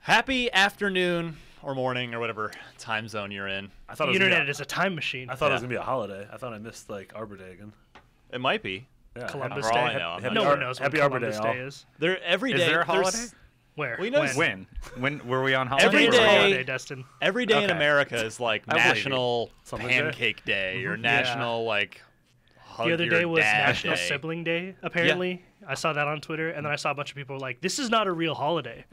Happy afternoon or morning or whatever time zone you're in. I thought the internet is a time machine. I thought it was gonna be a holiday. I thought I missed like Arbor Day again. It might be. Yeah, Columbus For all Day. I know, No one knows what Happy Arbor Columbus Day, Day is. There every day. Is there a holiday? Where? We know When were we on holiday? Every Today's a day- holiday, Dustin. Every day in Okay. America is like I believe you. National Something Pancake Day or National like hug The other your day was dad National Day. Sibling Day, apparently. I saw that on Twitter, and then I saw a bunch of people like, this is not a real holiday.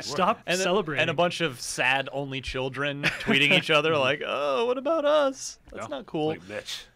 Stop And celebrating. And a bunch of sad only children tweeting each other like, "Oh, what about us? That's not cool." Like Mitch.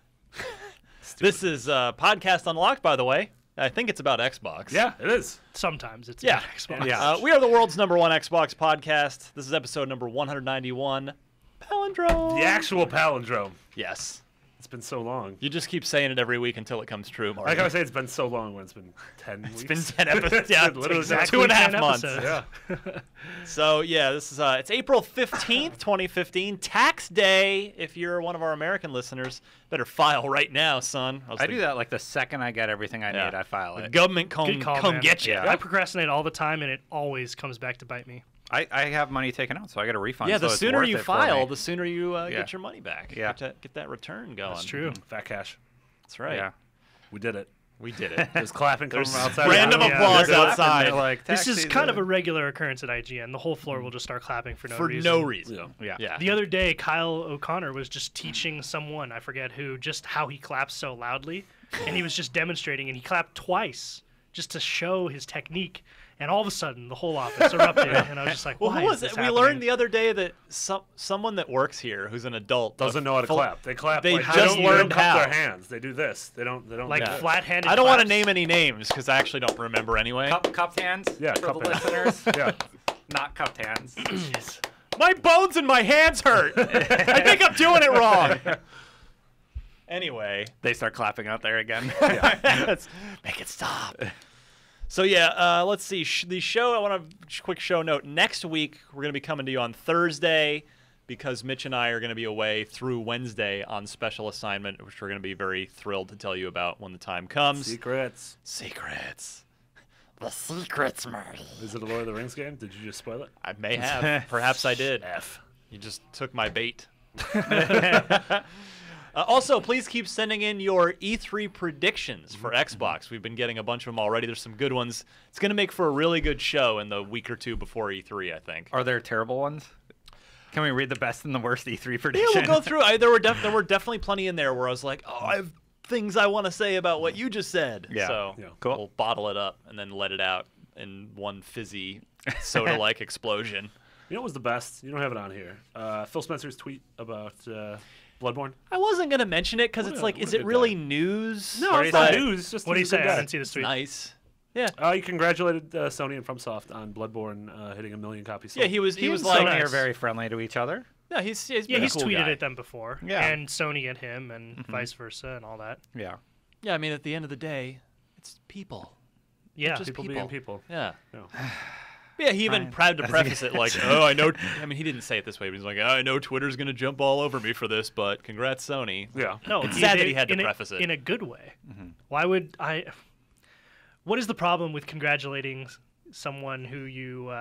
This is Podcast Unlocked, by the way. I think it's about Xbox. Yeah, it is. Sometimes it's Yeah. about Xbox. Yeah. We are the world's #1 Xbox podcast. This is episode number 191. Palindrome. The actual palindrome. Yes. It's been so long. You just keep saying it every week until it comes true, Mark. Like I say, it's been so long when it's been 10 weeks. It's been 10 episodes. Yeah, literally Exactly 2.5 10 months. episodes. Yeah. So, yeah, this is it's April 15th, 2015. Tax day. If you're one of our American listeners, better file right now, son. I do that like the second I get everything I Yeah. need, I file The it. government Good call, come man. get you. Yeah. I procrastinate all the time, and it always comes back to bite me. I have money taken out, so I get a refund. Yeah, so the it's sooner worth you it for file, me. the sooner you Yeah. get your money back. Yeah. Get that return going. That's true. Fat cash. That's right. Yeah. We did it. We did it. There's clapping coming from outside. Random Yeah. applause They're clapping, outside they're like, This "Tax is kind of a season." regular occurrence at IGN. The whole floor will just start clapping for no for reason. no reason. Yeah. Yeah. Yeah. The other day, Kyle O'Connor was just teaching someone, I forget who, just how he claps so loudly. And he was just demonstrating, and he clapped twice just to show his technique. And all of a sudden, the whole office erupted. And I was just like, Well, why who was is this it? We happening? learned the other day that someone that works here, who's an adult, Doesn't know how to clap. They clap. They like, just they don't learned cup how. their hands. They do this. They don't. Like Yeah. flat-handed I don't want to claps. name any names because I actually don't remember anyway. Cupped hands Yeah, for the cupped hands. listeners. Yeah. Not cupped hands. My bones and my hands hurt. I think I'm doing it wrong. Anyway, They start clapping out there again. let's make it stop. So yeah, let's see. The show. I want a quick show note. Next week we're going to be coming to you on Thursday because Mitch and I are going to be away through Wednesday on special assignment, which we're going to be very thrilled to tell you about when the time comes. Secrets. Secrets. The secrets, Marty. Is it a Lord of the Rings game? Did you just spoil it? I may have. Perhaps I did. F. You just took my bait. Also, please keep sending in your E3 predictions for Xbox. We've been getting a bunch of them already. There's some good ones. It's going to make for a really good show in the week or two before E3, I think. Are there terrible ones? Can we read the best and the worst E3 Yeah, predictions? we'll go through. There were definitely plenty in there where I was like, oh, I have things I want to say about what you just said. Yeah. So Yeah. Cool. we'll bottle it up and then let it out in one fizzy soda-like explosion. You know what was the best? You don't have it on here. Phil Spencer's tweet about Bloodborne. I wasn't going to mention it because it's like, what is a it good really guy. news? No, What it's do you not say? news. Just What do you he's a say? good I guy. didn't see this tweet. Nice. Yeah. He congratulated Sony and FromSoft on Bloodborne hitting 1 million copies sold. Yeah, he was He and like, Sony nice. are very friendly to each other. no, he's Yeah, been a he's cool tweeted guy. at them before. Yeah. And Sony at him, and vice versa, and all that. Yeah. Yeah, I mean, at the end of the day, it's people. Yeah. Just people people. being people. Yeah. No. Yeah, he even Fine. proud to That's preface good. it like, oh, I know. I mean, he didn't say it this way, but he's like, oh, I know Twitter's going to jump all over me for this, but congrats, Sony. Yeah. No, It's sad that he had to in preface it. in a good way. Why would I? What is the problem with congratulating someone who you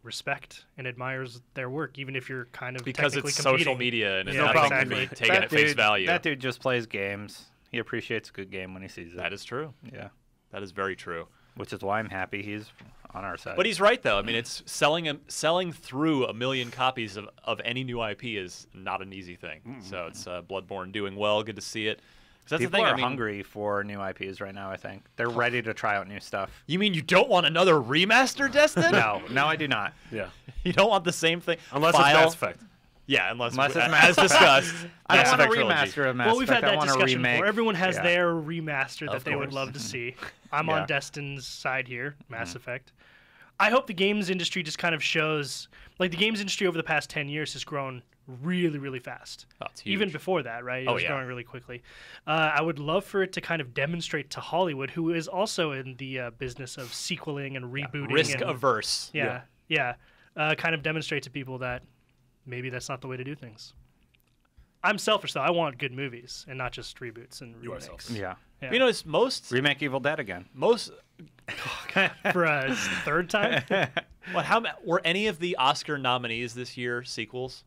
respect and admires their work, even if you're kind of Because technically it's social competing? media and it's Yeah, not problem. something to be exactly. taken at face dude, value. That dude just plays games. He appreciates a good game when he sees it. That is true. Yeah. That is very true. Which is why I'm happy he's on our side. But he's right, though. I mean, it's selling through 1 million copies of any new IP is not an easy thing. So it's Bloodborne doing well. Good to see it. 'Cause that's People the thing. are I mean, hungry for new IPs right now, I think. They're ready to try out new stuff. You mean you don't want another remaster, Destin? No, I do not. Yeah. You don't want the same thing? Unless File? it's Mass Effect. Yeah, unless Unless it's as Mass Effect. discussed. I Mass don't want a Effect trilogy. remaster of Mass Well, we've had Effect. I that want a discussion remake. before. Everyone has Yeah. their remaster that Of they would course. love to see. I'm Yeah. on Destin's side here, Mass Effect. I hope the games industry just kind of shows, like the games industry over the past 10 years has grown really, really fast. Oh, it's huge. Even before that, right? It Oh, was yeah. growing really quickly. I would love for it to kind of demonstrate to Hollywood, who is also in the business of sequeling and rebooting. Risk and, averse. Yeah. Kind of demonstrate to people that maybe that's not the way to do things. I'm selfish, though. I want good movies and not just reboots and You are remakes. selfish. Yeah. Yeah. You know, it's most Remake Evil Dead again. For a third time. Were any of the Oscar nominees this year sequels?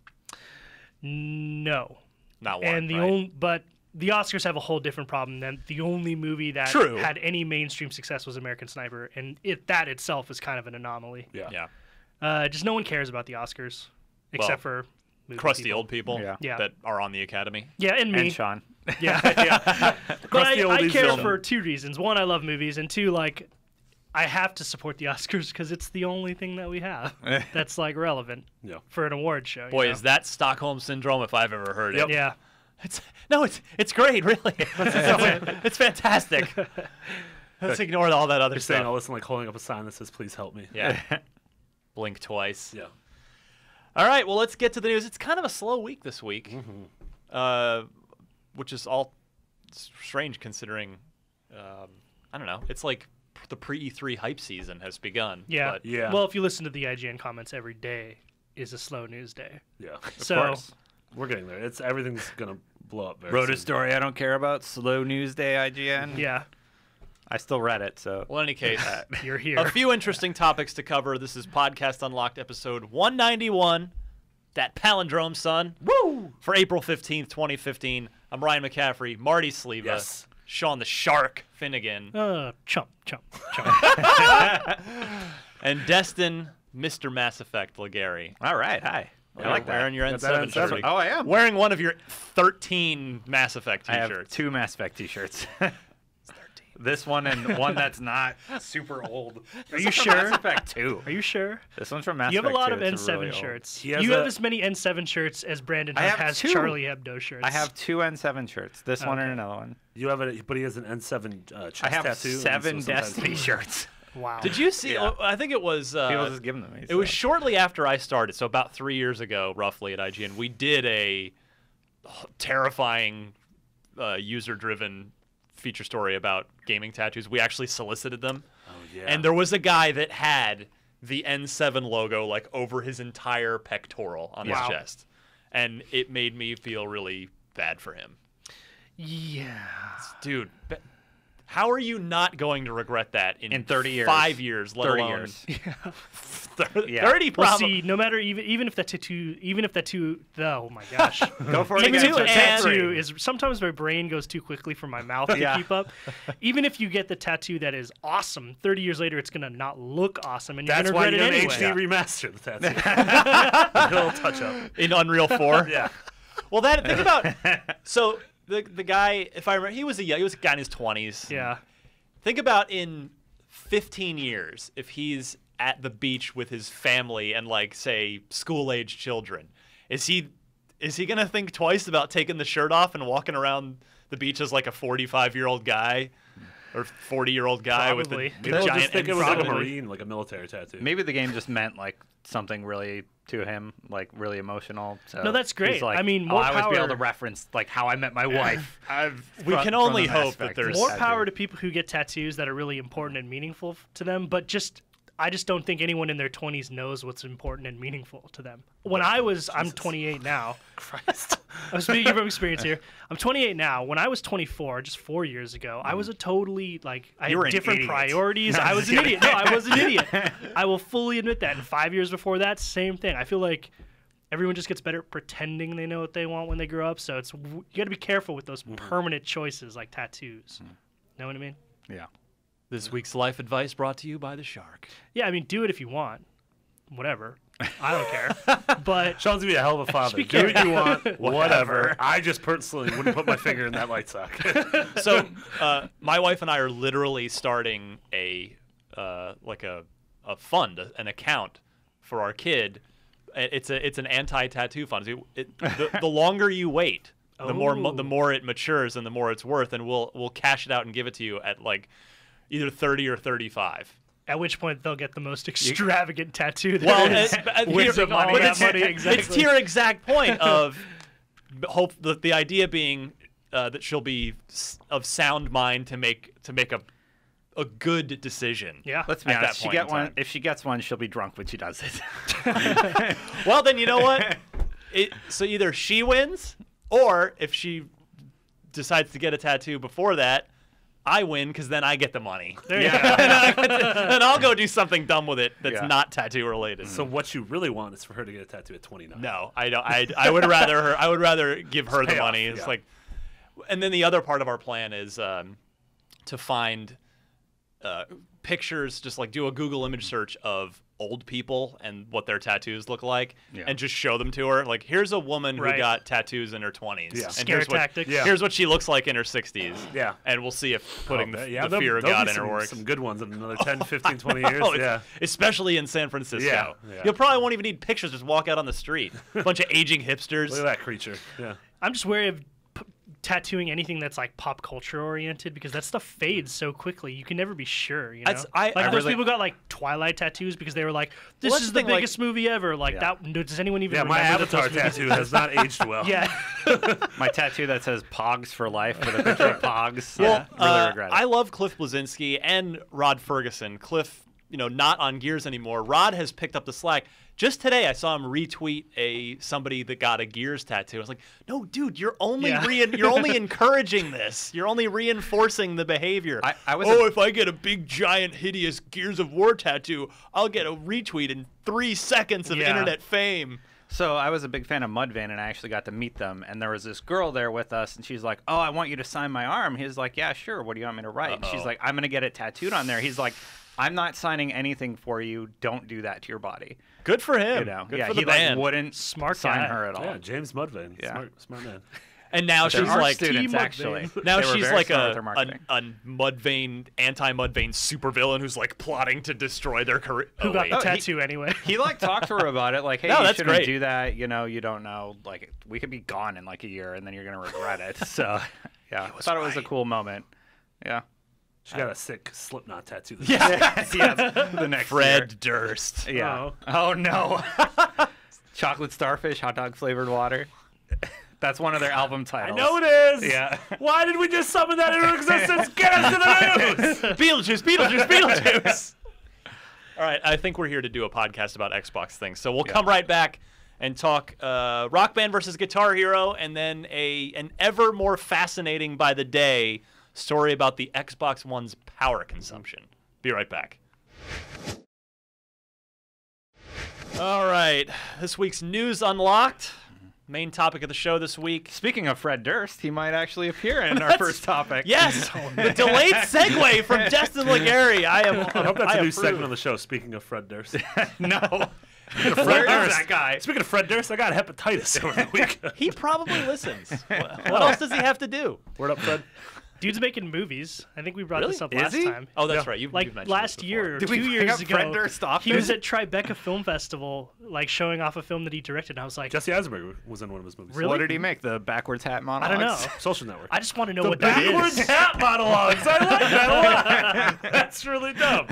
No. Not one. And but the Oscars have a whole different problem. Than the only movie that True. had any mainstream success was American Sniper, and that itself is kind of an anomaly. Yeah. Just no one cares about the Oscars except for movie crusty people. old people Yeah. that are on the Academy. Yeah, and me. And Sean. Yeah. But Crusty I oldies care film. for two reasons. One, I love movies, and two, like, I have to support the Oscars because it's the only thing that we have that's like relevant Yeah. for an award show. Boy, you know? is that Stockholm Syndrome if I've ever heard it. Yeah. It's great, really. It's fantastic. Let's ignore all that other You're saying stuff. all this and like holding up a sign that says "Please help me." Yeah. Blink twice. Yeah. All right, well, let's get to the news. It's kind of a slow week this week, which is all strange considering, I don't know, it's like the pre-E3 hype season has begun. Yeah. But Yeah. Well, if you listen to the IGN comments every day is a slow news day. Yeah. So course. We're getting there. Everything's gonna blow up very Wrote a soon. story I don't care about. Slow news day, IGN. yeah, I still read it, so. Well, in any case, you're here. a few interesting topics to cover. This is Podcast Unlocked episode 191, that palindrome, son. Woo! For April 15th, 2015. I'm Ryan McCaffrey, Marty Sleva, Yes. Sean the Shark Finnegan, Chump. and Destin, Mr. Mass Effect Legary. All right, hi. I like that. Wearing your Got that N7 shirt. N7. Oh, I am. Wearing one of your 13 Mass Effect I have t-shirts. 2 Mass Effect t-shirts. This one and one that's not super old. Are you sure? Mass Effect 2. Are you sure? This one's from Mass You Effect have a lot 2. of It's N7 really old. shirts. He has You have a- as many N7 shirts as Brandon I have has 2. Charlie Hebdo shirts. I have 2 N7 shirts. This one and Okay. another one. You have it, but he has an N7 chest I have tattoo. and 7 so sometimes- Destiny shirts. Wow. Did you see? Yeah. I think it was. People just give them to me. It was shortly after I started, so about 3 years ago, roughly at IGN, we did a terrifying, user-driven feature story about gaming tattoos. We actually solicited them, Oh yeah. and there was a guy that had the N7 logo like over his entire pectoral on his Wow. chest, and it made me feel really bad for him, Yeah. dude. How are you not going to regret that in 30 years. 5 years, let 30 alone years. 30? Yeah. 30 Well, probably. see, no matter even if that tattoo, oh my gosh. Go for it Even again. if the and- tattoo is sometimes my brain goes too quickly for my mouth to Yeah. keep up. Even if you get the tattoo that is awesome, 30 years later it's gonna not look awesome, and you're That's gonna why regret you it don't anyway. HD remaster the tattoo. A little touch up. In Unreal 4. Yeah. Well, think about. So the guy, if I remember, he was a guy in his 20s. Yeah. Think about in 15 years if he's at the beach with his family and like say school-age children. Is he gonna think twice about taking the shirt off and walking around the beach as like a 45-year-old guy or 40-year-old guy with Probably. the People giant just think it was like a N7? marine, like a military tattoo. Maybe the game just meant like something really to him, like really emotional. So No, that's great. he's like, I mean, more I always be able to power- reference like how I met my wife. We from- can from only the Mass hope that Effect. there's More tattoo. power to people who get tattoos that are really important and meaningful to them, but I just don't think anyone in their 20s knows what's important and meaningful to them. I'm 28 now. Christ. I'm speaking from experience here. I'm 28 now. When I was 24, just 4 years ago, I was a totally I You were had an different idiot. priorities. I was an idiot. No, I was an idiot. I will fully admit that. And 5 years before that, same thing. I feel like everyone just gets better at pretending they know what they want when they grow up. So you got to be careful with those permanent choices like tattoos. Know what I mean? Yeah. This week's life advice brought to you by the Shark. Yeah, I mean, do it if you want. Whatever. I don't care. But Sean's gonna be a hell of a father. Speak Do what your- you want, whatever. I just personally wouldn't put my finger in that light sock. So my wife and I are literally starting a fund, an account for our kid. It's an anti-tattoo fund. The longer you wait, the more it matures and the more it's worth, and we'll cash it out and give it to you at like either 30 or 35. at which point they'll get the most extravagant tattaoo. Well, With the money, but that money, exactly. it's to your exact point of the idea being that she'll be of sound mind to make a good decision. Yeah. Let's be At honest. that point in time. If she gets one, she'll be drunk when she does it. Well, then you know what? So either she wins, or if she decides to get a tattoo before that, I win because then I get the money. There you go. And I'll go do something dumb with it that's Yeah. not tattoo related. So what you really want is for her to get a tattoo at 29. No, I don't. I would rather give her the pay money. off, It's yeah. like, and then the other part of our plan is to find pictures, just like do a Google image search of old people and what their tattoos look like, Yeah. and just show them to her. Like, here's a woman who Right. got tattoos in her 20s. Yeah. And Scare here's what, tactics. Yeah. here's what she looks like in her 60s. Yeah. And we'll see if putting the there'll- fear of there'll God be in her some, works. Some good ones in another 10, 15, 20 years. Oh, Yeah. especially in San Francisco. Yeah, yeah. You probably won't even need pictures. Just walk out on the street. A bunch of aging hipsters. Look at that creature. Yeah. I'm just wary of tattooing anything that's like pop culture oriented because that stuff fades so quickly. You can never be sure. You know, I like those really- people got like Twilight tattoos because they were like, "This that's is the the thing, like- biggest movie ever." Like Yeah. that. Does anyone even? Yeah, my remember that Avatar those movies- tattoo has not aged well. Yeah. My tattoo that says Pogs for life with a picture of Pogs. Well, Really regret it. I love Cliff Bleszinski and Rod Ferguson. Cliff, not on Gears anymore. Rod has picked up the slack. Just today, I saw him retweet somebody that got a Gears tattoo. I was like, no, dude, you're only Yeah. you're only encouraging this. You're only reinforcing the behavior. I was if I get a big, giant, hideous Gears of War tattoo, I'll get a retweet in 3 seconds of Yeah. internet fame. So I was a big fan of Mudvayne, and I actually got to meet them. And there was this girl there with us, and she's like, "Oh, I want you to sign my arm." He's like, "Yeah, sure. What do you want me to write?" And she's like, "I'm gonna get it tattooed on there." He's like, "I'm not signing anything for you. Don't do that to your body." Good for him. You know, Good yeah, for the he band. like wouldn't Smart sign guy. her at all. Yeah, James Mudvayne. Yeah. Smart man. And now They're she's art like students, Team actually. Now They were she's very like smart with a their marketing. Mudvayne, anti-Mudvayne supervillain who's like plotting to destroy their career. Who got the Oh, he- tattoo anyway? He like talked to her about it, like, "Hey, No, you that's shouldn't great. do that. You don't know. Like, we could be gone in like a year, and then you're gonna regret it." So, yeah, I thought it was a cool moment. Yeah. She got a sick Slipknot tattoo. Yeah. Yeah. The next Fred Durst. year. Yeah. Oh no. Chocolate starfish, hot dog flavored water. That's one of their album I titles. know it is. Yeah. Why did we just summon that into existence? Get us to the news. Beetlejuice. All right, I think we're here to do a podcast about Xbox things. So we'll come right back and talk Rock Band versus Guitar Hero, and then an ever more fascinating by the day story about the Xbox One's power consumption. Be right back. All right, this week's News Unlocked. Main topic of the show this week. Speaking of Fred Durst, he might actually appear in our first topic. Yes, the delayed segue from Destin Legary. I hope that's a new approve. segment on the show. Speaking of Fred Durst. No. Fred Where is Durst. that guy? Speaking of Fred Durst, I got hepatitis over the week. He probably listens. What else does he have to do? Word up, Fred. Dude's making movies. I think we brought Really? this up Is last he? time. Oh, that's Yeah. right. You've Like mentioned last this year or Did we 2 bring years up ago, Fred Durst often? he was at Tribeca Film Festival, like showing off a film that he directed. And I was like, Jesse Eisenberg was in one of his movies. Really? What did he make? The backwards hat I monologues? don't know. Social Network. I just want to know The what that backwards is. hat monologues. I like that a lot. That's really dumb.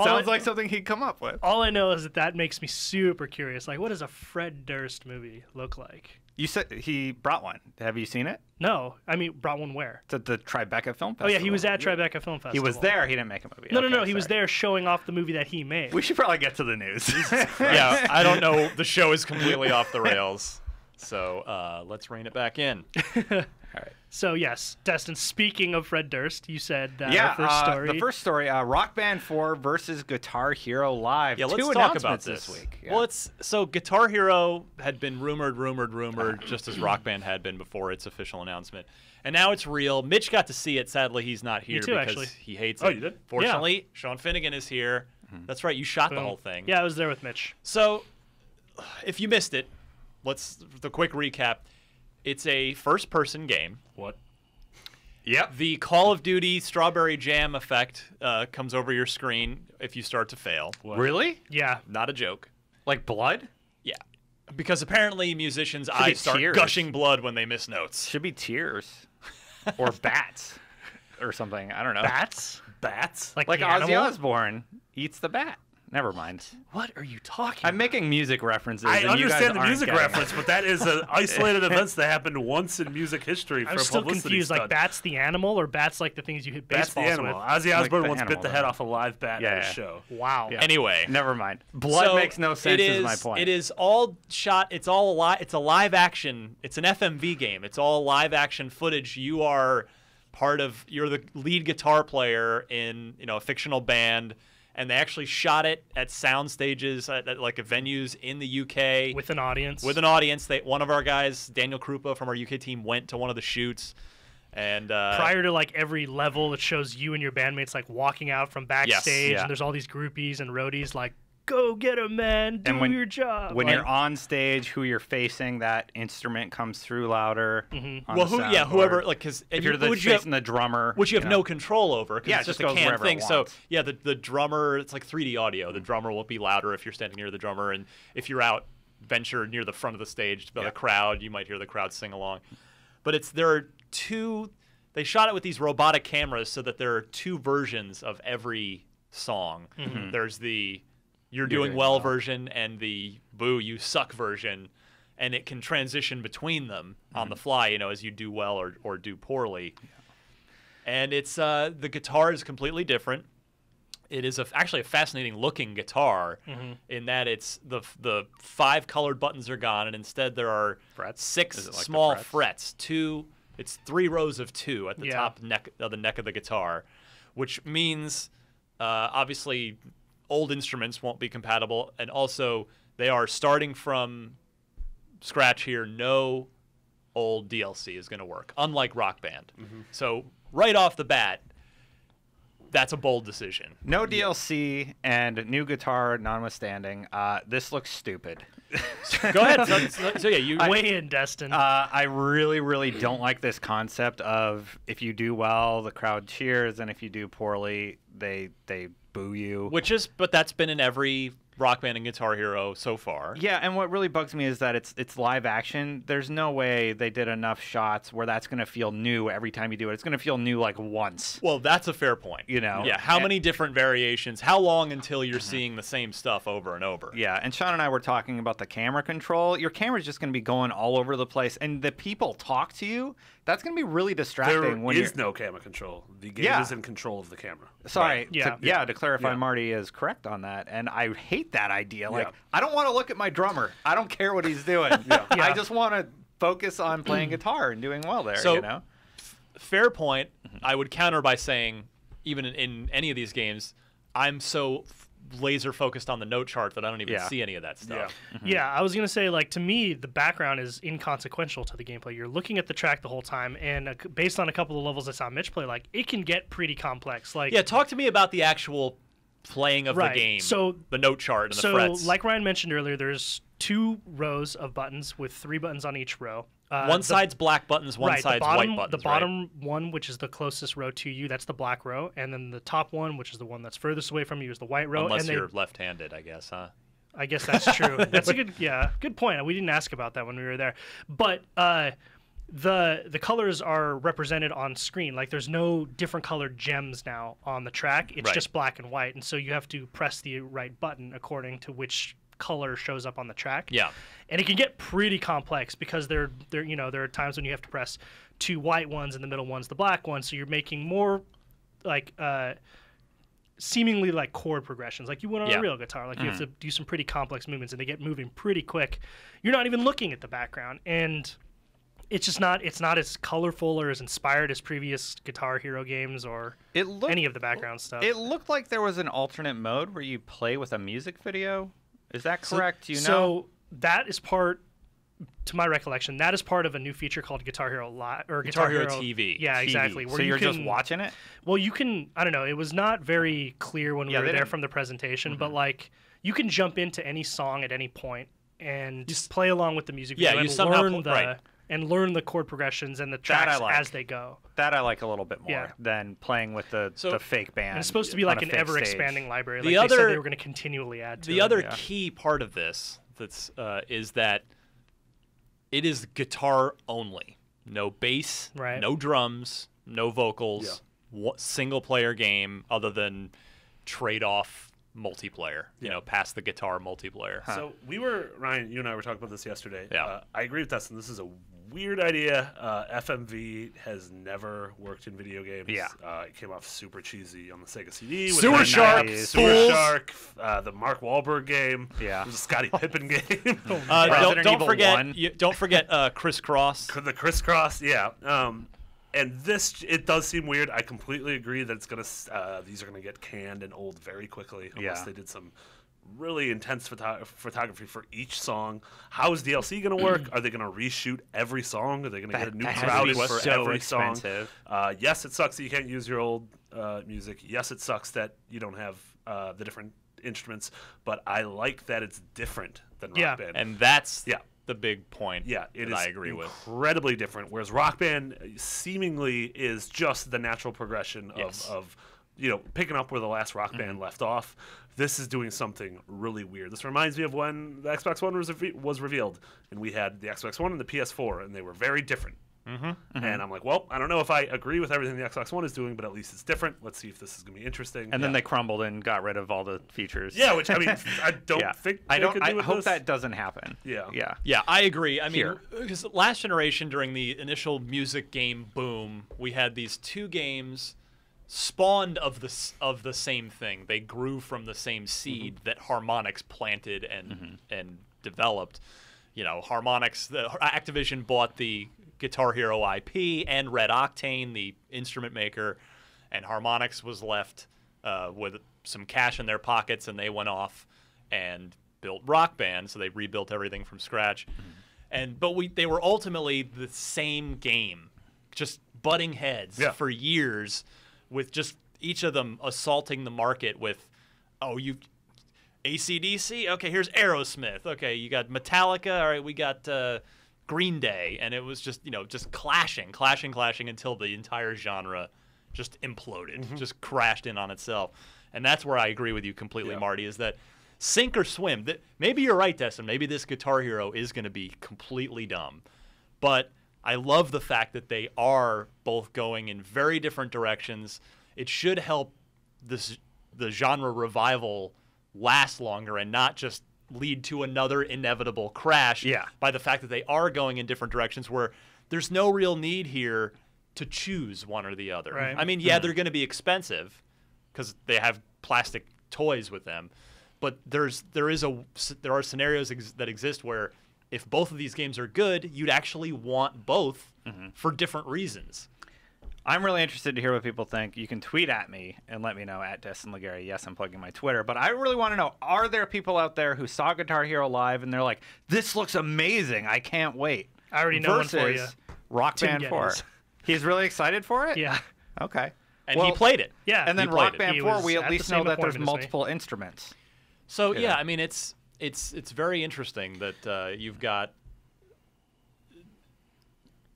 Sounds like something he'd come up with. All I know is that makes me super curious. Like, what does a Fred Durst movie look like? You said he brought one. Have you seen it? No, I mean, brought one where? It's at the Tribeca Film Festival. Oh yeah, he was at Tribeca Film Festival. He was there. He didn't make a movie. No, Okay, he was sorry. there showing off the movie that he made. We should probably get to the news. Yeah, I don't know. The show is completely off the rails. So let's rein it back in. So yes, Destin. Speaking of Fred Durst, you said that Yeah, our first story. the first story, Rock Band 4 versus Guitar Hero Live. Yeah, let's Two talk about announcements this week. Yeah. Well, it's so Guitar Hero had been rumored, just as Rock Band had been before its official announcement, and now it's real. Mitch got to see it. Sadly, he's not here too, because actually. he hates Oh, it. you did? Fortunately, Sean Finnegan is here. That's right. You shot the Boom. whole thing. Yeah, I was there with Mitch. So, if you missed it, the quick recap. It's a first-person game. What? Yep. The Call of Duty Strawberry Jam effect comes over your screen if you start to fail. What? Really? Yeah, Not a joke. Like blood? Yeah. Because apparently musicians' be eyes start tears. gushing blood when they miss notes. Should be tears. Or bats. Or something. I don't know. bats. Bats? Like Like the Ozzy animal? Osbourne eats the bat. Never mind. What are you talking? I'm making music references. I and you guys understand the aren't music getting it. reference, but that is an isolated events that happened once in music history for I'm a still publicity confused. stunt. Like bats the animal or bats like the things you hit That's the baseballs animal. with? Ozzy Osbourne the once bit animal, the though. head off a live bat Yeah, at a yeah. show. Wow. Yeah. Anyway. Never mind. Blood So makes no sense it is my point. It is all shot. It's all it's a live action. It's an FMV game. It's all live action footage. You are you're the lead guitar player in a fictional band, and they actually shot it at sound stages at like venues in the UK with an audience. One of our guys, Daniel Krupa from our UK team, went to one of the shoots. And prior to like every level, it shows you and your bandmates like walking out from backstage, and there's all these groupies and roadies like, "Go get him, man! Do your job." When you're on stage, who you're facing, that instrument comes through louder. Mm-hmm. Well, whoever, like, because if you're facing the drummer, which you have no control over, because it's just a canned thing. So yeah, the drummer, it's like 3D audio. The drummer will be louder if you're standing near the drummer, and if you're out venture near the front of the stage by the crowd, you might hear the crowd sing along. But there are two. They shot it with these robotic cameras so that there are two versions of every song. Mm-hmm. There's the "You're doing well" version and the "Boo, you suck" version, and it can transition between them on the fly, as you do well or do poorly. Yeah. And it's the guitar is completely different. It is actually a fascinating looking guitar in that it's the 5 colored buttons are gone, and instead there are frets? 6 small frets. It's 3 rows of 2 at the top neck of the guitar, which means obviously old instruments won't be compatible, and also they are starting from scratch here. No old DLC is going to work, unlike Rock Band. Mm-hmm. So right off the bat, that's a bold decision. No DLC and new guitar notwithstanding, this looks stupid. Go ahead. So yeah, you weigh in, Destin. I really, really don't like this concept of if you do well, the crowd cheers, and if you do poorly, they boo you. But that's been in every Rock Band and Guitar Hero so far. Yeah, and what really bugs me is that it's live action. There's no way they did enough shots where that's going to feel new every time you do it. It's going to feel new like once. Well, that's a fair point. Yeah, how many different variations? How long until you're seeing the same stuff over and over? Yeah, and Sean and I were talking about the camera control. Your camera's just going to be going all over the place, and the people talk to you. That's going to be really distracting. There is no camera control. The game is in control of the camera. Sorry. Right. To clarify, Marty is correct on that, and I hate that idea. Like, I don't want to look at my drummer. I don't care what he's doing. I just want to focus on playing guitar and doing well there. So, fair point. I would counter by saying, even in any of these games, I'm so laser focused on the note chart that I don't even see any of that stuff. Yeah, I was gonna say, like, to me, the background is inconsequential to the gameplay. You're looking at the track the whole time, and based on a couple of levels I saw Mitch play, like, it can get pretty complex. Like, talk to me about the actual playing of the game. So the note chart and the frets. So, like Ryan mentioned earlier, there's 2 rows of buttons with 3 buttons on each row. One side's black buttons, one side's white buttons. The bottom one, which is the closest row to you, that's the black row, and then the top one, which is the one that's furthest away from you, is the white row. Unless you're left-handed, I guess, huh? I guess that's true. That's a good point. We didn't ask about that when we were there, but the colors are represented on screen. Like, there's no different colored gems now on the track. It's just black and white, and so you have to press the right button according to which color shows up on the track. Yeah. And it can get pretty complex because there are times when you have to press 2 white ones and the middle one's the black one, so you're making more like seemingly like chord progressions like you would on a real guitar. Like, you have to do some pretty complex movements, and they get moving pretty quick. You're not even looking at the background, and it's not as colorful or as inspired as previous Guitar Hero games or any of the background stuff. It looked like there was an alternate mode where you play with a music video. Is that correct? So that is part, to my recollection, that is part of a new feature called Guitar Hero Live or Guitar Hero TV. Yeah, exactly. So you're just watching it? Well, you can. I don't know. It was not very clear when we were there from the presentation, but like, you can jump into any song at any point and just play along with the music video and learn the chord progressions and the tracks as they go. That I like a little bit more than playing with the fake band. And it's supposed to be like an ever-expanding library. Like they said they were going to continually add to it. The other key part of this is that it is guitar only. No bass, no drums, no vocals, single-player game other than trade-off multiplayer, past the guitar multiplayer. So Ryan, you and I were talking about this yesterday. I agree with Dustin. This is a weird idea. FMV has never worked in video games. It came off super cheesy on the Sega CD. Sewer Shark, the Mark Wahlberg game. It was a Scottie Pippen game. Don't forget Crisscross. The Crisscross, And it does seem weird. I completely agree that it's these are gonna get canned and old very quickly unless they did some really intense photography for each song. How is DLC going to work? Are they going to reshoot every song? Are they going to get a new crowd for every song? Yes, it sucks that you can't use your old music. Yes, it sucks that you don't have the different instruments. But I like that it's different than Rock Band. And that's the big point. Yeah, it is I agree with. Incredibly different. Whereas Rock Band seemingly is just the natural progression of picking up where the last Rock Band left off. This is doing something really weird. This reminds me of when the Xbox One was revealed, and we had the Xbox One and the PS4, and they were very different. And I'm like, well, I don't know if I agree with everything the Xbox One is doing, but at least it's different. Let's see if this is going to be interesting. And then they crumbled and got rid of all the features. Yeah, which, I mean, I don't think I hope that doesn't happen. Yeah, I agree. I mean, because last generation, during the initial music game boom, we had these two games spawned of the same thing. They grew from the same seed that Harmonix planted and developed. Harmonix, Activision bought the Guitar Hero IP and Red Octane, the instrument maker, and Harmonix was left with some cash in their pockets, and they went off and built Rock Band. So they rebuilt everything from scratch. But they were ultimately the same game, just butting heads for years, with just each of them assaulting the market with, AC/DC? Okay, here's Aerosmith. Okay, you got Metallica. All right, we got Green Day. And it was just, just clashing until the entire genre just imploded, just crashed in on itself. And that's where I agree with you completely, Marty, is that sink or swim. Maybe you're right, Destin. Maybe this Guitar Hero is going to be completely dumb. But I love the fact that they are both going in very different directions. It should help the genre revival last longer and not just lead to another inevitable crash by the fact that they are going in different directions where there's no real need here to choose one or the other. Right. I mean, they're going to be expensive because they have plastic toys with them, but there are scenarios that exist where if both of these games are good, you'd actually want both for different reasons. I'm really interested to hear what people think. You can tweet at me and let me know at Destin Legary. Yes, I'm plugging my Twitter. But I really want to know, are there people out there who saw Guitar Hero live and they're like, this looks amazing, I can't wait? I already know one for you. Rock Band 4. He's really excited for it? Yeah. Okay. And he played it. Yeah. And then Rock Band 4, we at least know that there's multiple instruments. So, I mean, it's very interesting that you've got...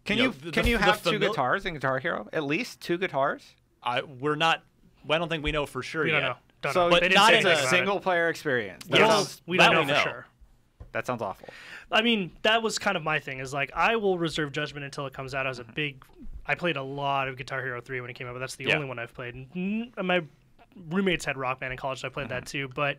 Can you have two guitars in Guitar Hero? At least two guitars? We're not... I don't think we know for sure we yet. Don't know. But not in a single-player experience. We don't know for sure. That sounds awful. I mean, that was kind of my thing. Is like, I will reserve judgment until it comes out. I played a lot of Guitar Hero 3 when it came out, but that's the only one I've played. And my roommates had Rock Band in college, so I played that too. But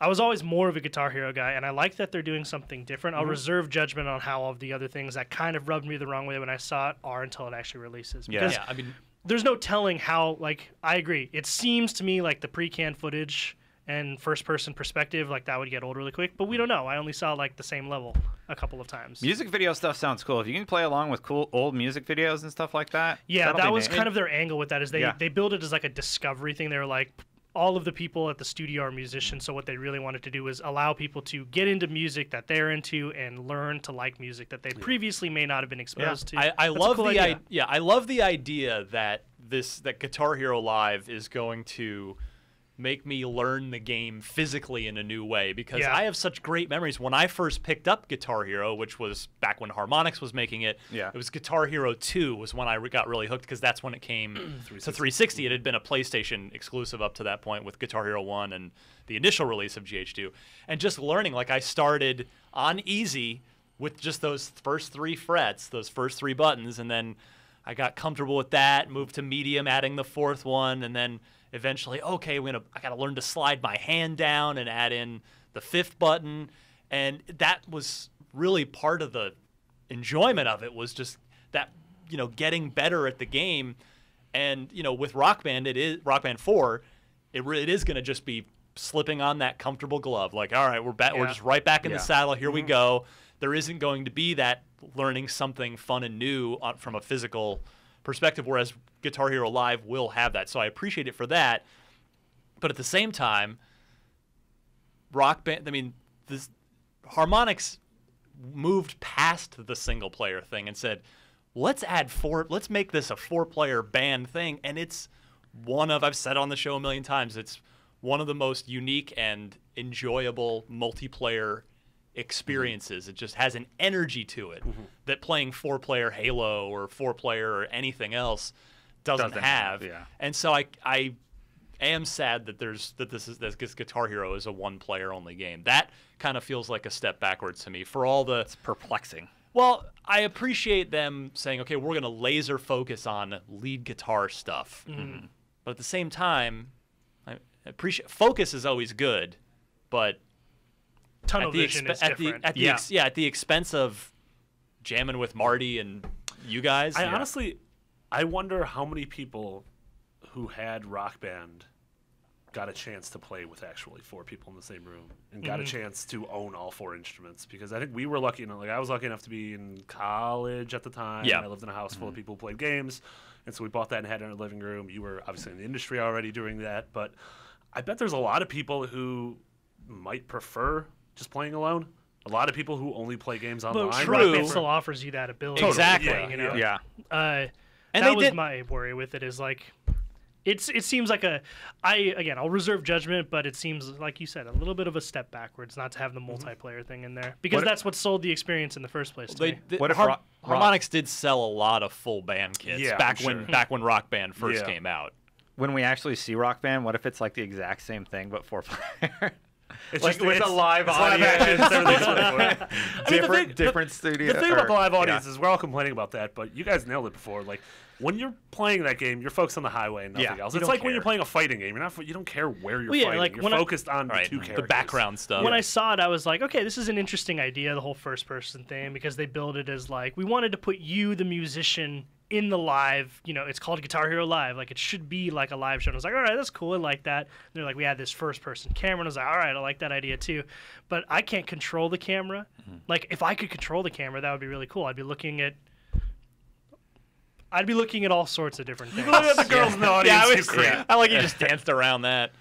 I was always more of a Guitar Hero guy, and I like that they're doing something different. I'll reserve judgment on how all of the other things that kind of rubbed me the wrong way when I saw it are until it actually releases. Because I mean, there's no telling how, I agree. It seems to me like the pre-canned footage and first-person perspective, that would get old really quick. But we don't know. I only saw, the same level a couple of times. Music video stuff sounds cool. If you can play along with cool old music videos and stuff like that. Yeah, that was kind of their angle with that, is they built it as, a discovery thing. They were like, all of the people at the studio are musicians, so what they really wanted to do was allow people to get into music that they're into and learn to like music that they previously may not have been exposed to. I love the idea. I love the idea that that Guitar Hero Live is going to make me learn the game physically in a new way, because I have such great memories. When I first picked up Guitar Hero, which was back when Harmonix was making it, it was Guitar Hero 2 was when I got really hooked, because that's when it came to 360. It had been a PlayStation exclusive up to that point with Guitar Hero 1 and the initial release of GH2. And just learning, I started on easy with just those first 3 frets, those first 3 buttons, and then I got comfortable with that, moved to medium, adding the 4th one, and then eventually, okay, I got to learn to slide my hand down and add in the 5th button. And that was really part of the enjoyment of it, was just that, getting better at the game. And, with Rock Band, Rock Band 4, it is going to just be slipping on that comfortable glove. All right, we're just right back in the saddle. Here we go. There isn't going to be that learning something fun and new from a physical perspective, whereas Guitar Hero Live will have that. So I appreciate it for that. But at the same time, Rock Band, I mean, Harmonix moved past the single player thing and said, let's make this a 4-player band thing. And it's I've said on the show a million times, it's one of the most unique and enjoyable multiplayer experiences. It just has an energy to it that playing 4-player Halo or 4-player or anything else doesn't have. Yeah. And so I am sad that this Guitar Hero is a 1-player only game. That kind of feels like a step backwards to me for all the. It's perplexing. Well, I appreciate them saying, okay, we're going to laser focus on lead guitar stuff. But at the same time, I appreciate focus is always good, but Tunnel vision is different. At the expense of jamming with Marty and you guys. Honestly, I wonder how many people who had Rock Band got a chance to play with actually 4 people in the same room and got a chance to own all 4 instruments, because I think we were lucky enough. Like, I was lucky enough to be in college at the time. Yeah. I lived in a house full of people who played games, and so we bought that and had it in our living room. You were obviously in the industry already doing that, but I bet there's a lot of people who might prefer just playing alone. A lot of people who only play games online. But True. Rock Band still offers you that ability. Exactly. To play, you know? Yeah. And And that they was did- my worry with it, is like, it seems like I'll reserve judgment, but it seems, like you said, a little bit of a step backwards not to have the multiplayer thing in there, because that's what sold the experience in the first place to me. What if Harmonix did sell a lot of full band kits back when Rock Band first came out. when we actually see Rock Band, what if it's like the exact same thing but 4-player? It's like just, with it's, a live it's audience. action, it's everything's different studio. The thing about the live audience yeah. is we're all complaining about that, but you guys nailed it before. Like, when you're playing that game, you're focused on the highway and nothing Yeah, else. you It's don't like when care. you're playing a fighting game. You don't care where you're Well, yeah, fighting. like, You're when focused on the Right, 2 the characters. background stuff. When I saw it, I was like, okay, this is an interesting idea, the whole first-person thing, because they build it as like, we wanted to put you, the musician, in the live, it's called Guitar Hero Live. Like, it should be like a live show. And I was like, all right, that's cool. I like that. And they're like, we had this first-person camera. And I was like, all right, I like that idea too. But I can't control the camera. Like, if I could control the camera, that would be really cool. I'd be looking at all sorts of different things. Look at the girls in the audience. I like you just danced around that.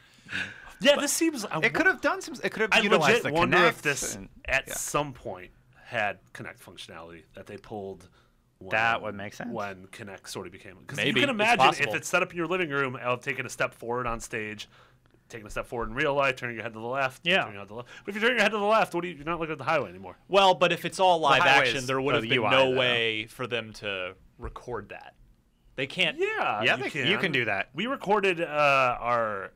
Yeah, this seems. It could have done some. It could have I utilized legit the wonder Kinect if this and- at yeah. some point had Kinect functionality that they pulled. That would make sense. When Kinect sort of became, because Maybe. you can It's imagine possible. if it's set up in your living room, taking a step forward on stage, taking a step forward in real life, turning your head to the left. Yeah. Turning your head to the left. But if you turn your head to the left, you're not looking at the highway anymore. Well, but if it's all live highway action, is there would have the been UI, no though. way for them to record that. They can't. Yeah, Yeah, you you can do that. We recorded a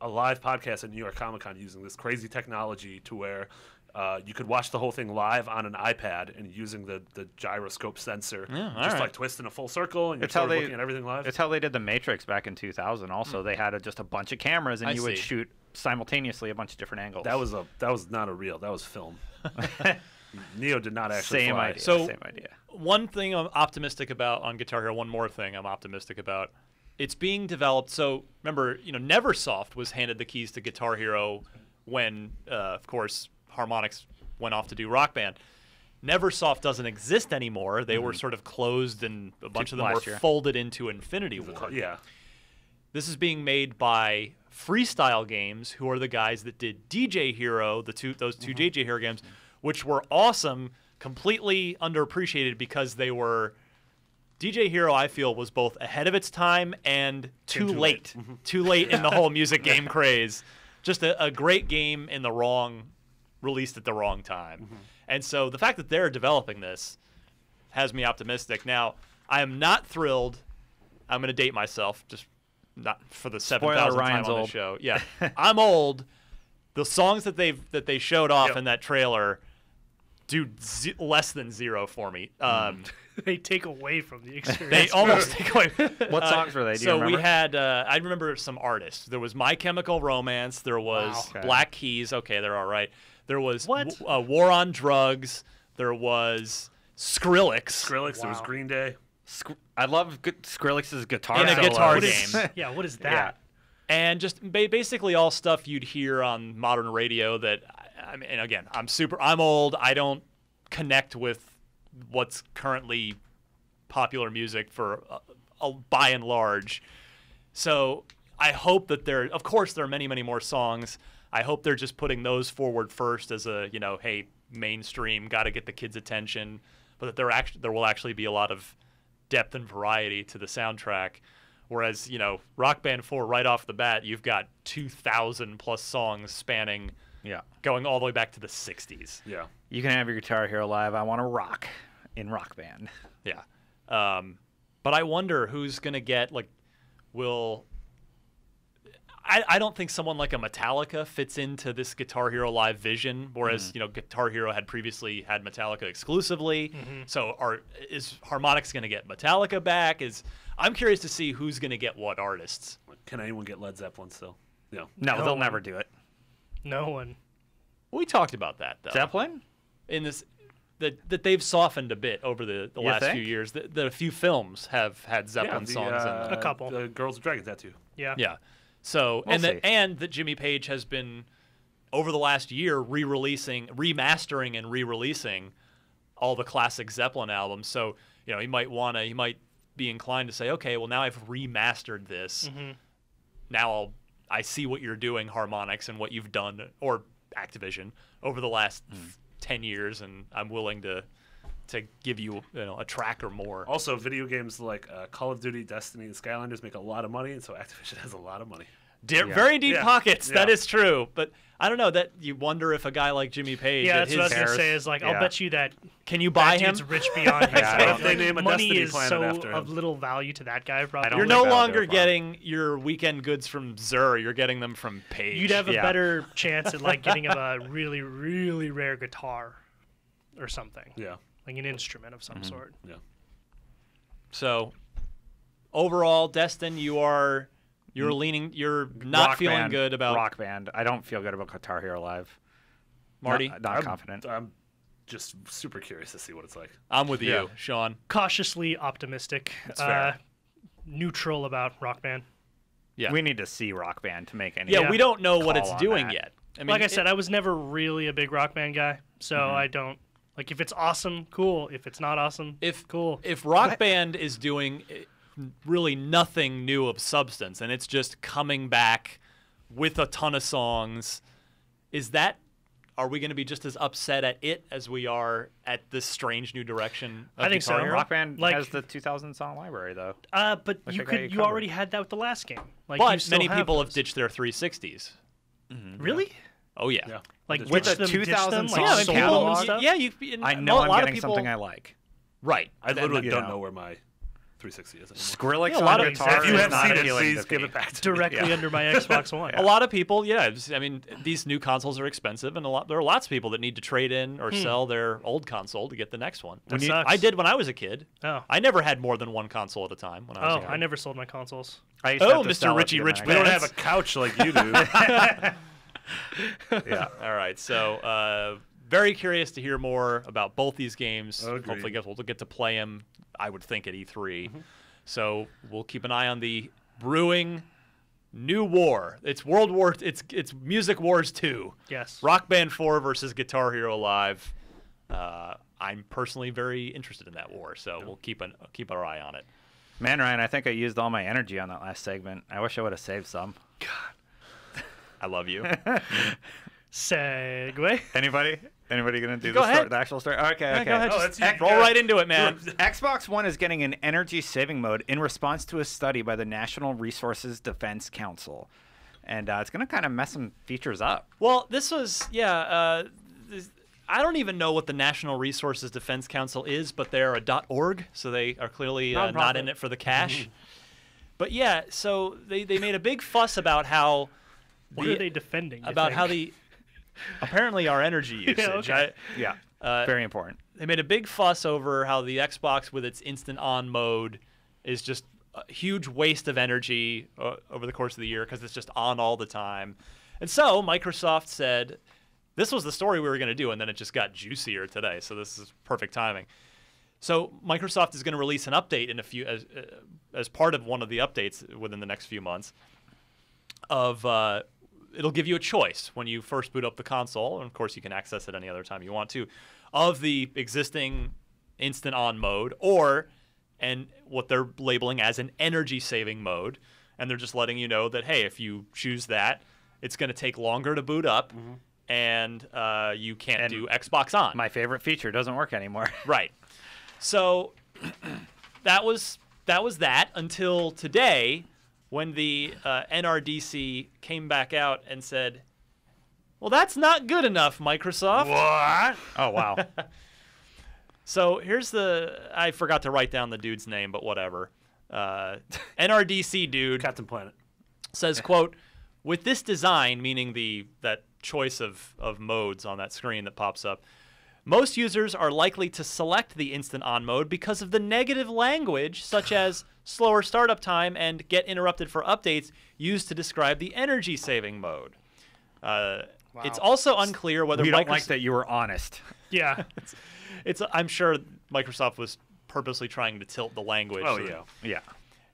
live podcast at New York Comic Con using this crazy technology to where you could watch the whole thing live on an iPad and using the gyroscope sensor, right. like twist in a full circle, and you're It's how sort of they- looking at everything live. It's how they did the Matrix back in 2000. Also, they had just a bunch of cameras, and I you would see. shoot simultaneously a bunch of different angles. That was not a reel. That was film. Neo did not actually same fly. idea. So- same idea. One thing I'm optimistic about on Guitar Hero, one more thing I'm optimistic about. It's being developed. So remember, Neversoft was handed the keys to Guitar Hero when, of course, Harmonix went off to do Rock Band. Neversoft doesn't exist anymore. They were sort of closed, and a bunch of them were Last year. folded into Infinity War. Yeah. This is being made by Freestyle Games, who are the guys that did DJ Hero, those two DJ Hero games, which were awesome, completely underappreciated because they were DJ Hero. I feel was both ahead of its time and too late, too late in the whole music game craze. Just a great game released at the wrong time. And so the fact that they're developing this has me optimistic. Now, I am not thrilled. I'm going to date myself, just not for the 7,000th time Ryan's on the old. show. Yeah, I'm old. The songs that they showed off in that trailer do less than zero for me. They take away from the They experience. almost take away. What songs were they? Do you So remember? we had, I remember some artists. There was My Chemical Romance. There was Wow. Okay. Black Keys. Okay, they're all right. There was What? War on Drugs. There was Skrillex. Skrillex. There was Wow. Green Day. I love Skrillex's guitar In a solo. guitar What game. is, yeah, what is that? Yeah. And just basically all stuff you'd hear on modern radio that, I mean, and again, I'm old. I don't connect with what's currently popular music for by and large. So I hope that of course there are many, many more songs. I hope they're just putting those forward first as a, hey, mainstream, got to get the kids' attention, but that there will actually be a lot of depth and variety to the soundtrack. Whereas, Rock Band 4, right off the bat, you've got 2,000 plus songs spanning, going all the way back to the 60s. Yeah. You can have your Guitar Hero Live. I want to rock in Rock Band. Yeah. But I wonder who's going to get, I don't think someone like a Metallica fits into this Guitar Hero Live vision, whereas, Guitar Hero had previously had Metallica exclusively. So is Harmonix going to get Metallica back? I'm curious to see who's going to get what artists. Can anyone get Led Zeppelin still? No, they'll never do it. No one. We talked about that, though. Zeppelin? In this, that they've softened a bit over the last few years. That a few films have had Zeppelin songs in them. A couple. The Girls with Dragons, that too. Yeah. Yeah. So We'll see. that Jimmy Page has been over the last year remastering and re-releasing all the classic Zeppelin albums. So he might be inclined to say, okay, well now I've remastered this. Now I see what you're doing, Harmonix, and what you've done, or Activision, over the last 10 years, and I'm willing to give you a track or more. Also, video games like Call of Duty, Destiny, and Skylanders make a lot of money, and so Activision has a lot of money. Very deep pockets. Yeah. That is true. But I don't know, that you wonder if a guy like Jimmy Page. Yeah, that's what I was gonna say. Is I'll bet you that. Can you buy him? Dude's rich beyond his What if they name a money Destiny is planet so after him? of little value to that guy. Probably. You're think no that'll longer go far. getting your weekend goods from Zur. You're getting them from Page. You'd have a better chance at getting him a really, really rare guitar, or something. Yeah. Like an instrument of some sort. Yeah. So overall, Destin, you're not feeling good about Rock Band. I don't feel good about Guitar Hero Live. Marty. Not confident. I'm just super curious to see what it's like. I'm with you, Yeah. Sean. Cautiously optimistic. That's fair. Neutral about Rock Band. Yeah. We need to see Rock Band to make any. We don't know what call it's on doing that. yet. I mean, Like I said, I was never really a big Rock Band guy, so I don't. Like, if it's awesome, cool. If it's not awesome, cool. If Rock Band is doing really nothing new of substance, and it's just coming back with a ton of songs, are we going to be just as upset at it as we are at this strange new direction of I think Guitar so. Hero? Rock Band Like- has the 2,000 song library though. But Which I you got you you covered. already had that with the last game. Like, you But still many people have those. ditched their 360s. Really? Oh, yeah. Yeah. Like With ditch the them, ditch 2,000 them, songs like Yeah, I mean, sold people, them and stuff? I know a I'm lot getting of people, something I like. Right. I literally you don't know. know where my 360 is anymore. Skrillex Yeah, a lot on of- guitar if If you is have not seen it, appealing please to give me. it back to Directly me. under my Xbox One. A lot of people, I mean, these new consoles are expensive, and there are lots of people that need to trade in or sell their old console to get the next one. That sucks. I did when I was a kid. Oh. I never had more than one console at a time when I was a kid. I never sold my consoles. I used to Oh, have to Mr. sell it to Richie get Rich my We don't Pants. have a couch like you do. Yeah. All right, so very curious to hear more about both these games. Agreed. Hopefully, we'll get to play them, I would think, at E3. So we'll keep an eye on the brewing new war. It's World War. It's Music Wars 2. Yes. Rock Band 4 versus Guitar Hero Live. I'm personally very interested in that war, so we'll keep our eye on it. Man, Ryan, I think I used all my energy on that last segment. I wish I would have saved some. I love you. Segue. Anybody gonna do Go ahead. the actual story? Okay. Go ahead, Oh, just that's you. roll right into it, man. Xbox One is getting an energy saving mode in response to a study by the National Resources Defense Council, and it's gonna kind of mess some features up. Well, this was I don't even know what the National Resources Defense Council is, but they're a .org, so they are clearly not Nonprofit. in it for the cash. But yeah, so they made a big fuss about how What are they defending? you about think? how the apparently our energy usage. okay. Yeah, very important. They made a big fuss over how the Xbox with its instant on mode is just a huge waste of energy over the course of the year because it's just on all the time. And so Microsoft said, this was the story we were going to do, and then it just got juicier today. So this is perfect timing. So Microsoft is going to release an update in a few as part of one of the updates within the next few months of it'll give you a choice when you first boot up the console, and of course you can access it any other time you want to, of the existing instant on mode or and what they're labeling as an energy-saving mode. And they're just letting you know that, hey, if you choose that, it's going to take longer to boot up, and you can't do Xbox On. My favorite feature doesn't work anymore. Right. So that was that until today, when the NRDC came back out and said, well, that's not good enough, Microsoft. What? Oh, wow. So here's I forgot to write down the dude's name, but whatever. NRDC dude Captain Planet says, quote, with this design, meaning that choice of modes on that screen that pops up, most users are likely to select the instant on mode because of the negative language, such as slower startup time and get interrupted for updates, used to describe the energy saving mode. It's also unclear whether We don't like that you were honest. Yeah. I'm sure Microsoft was purposely trying to tilt the language. Oh, yeah. Yeah.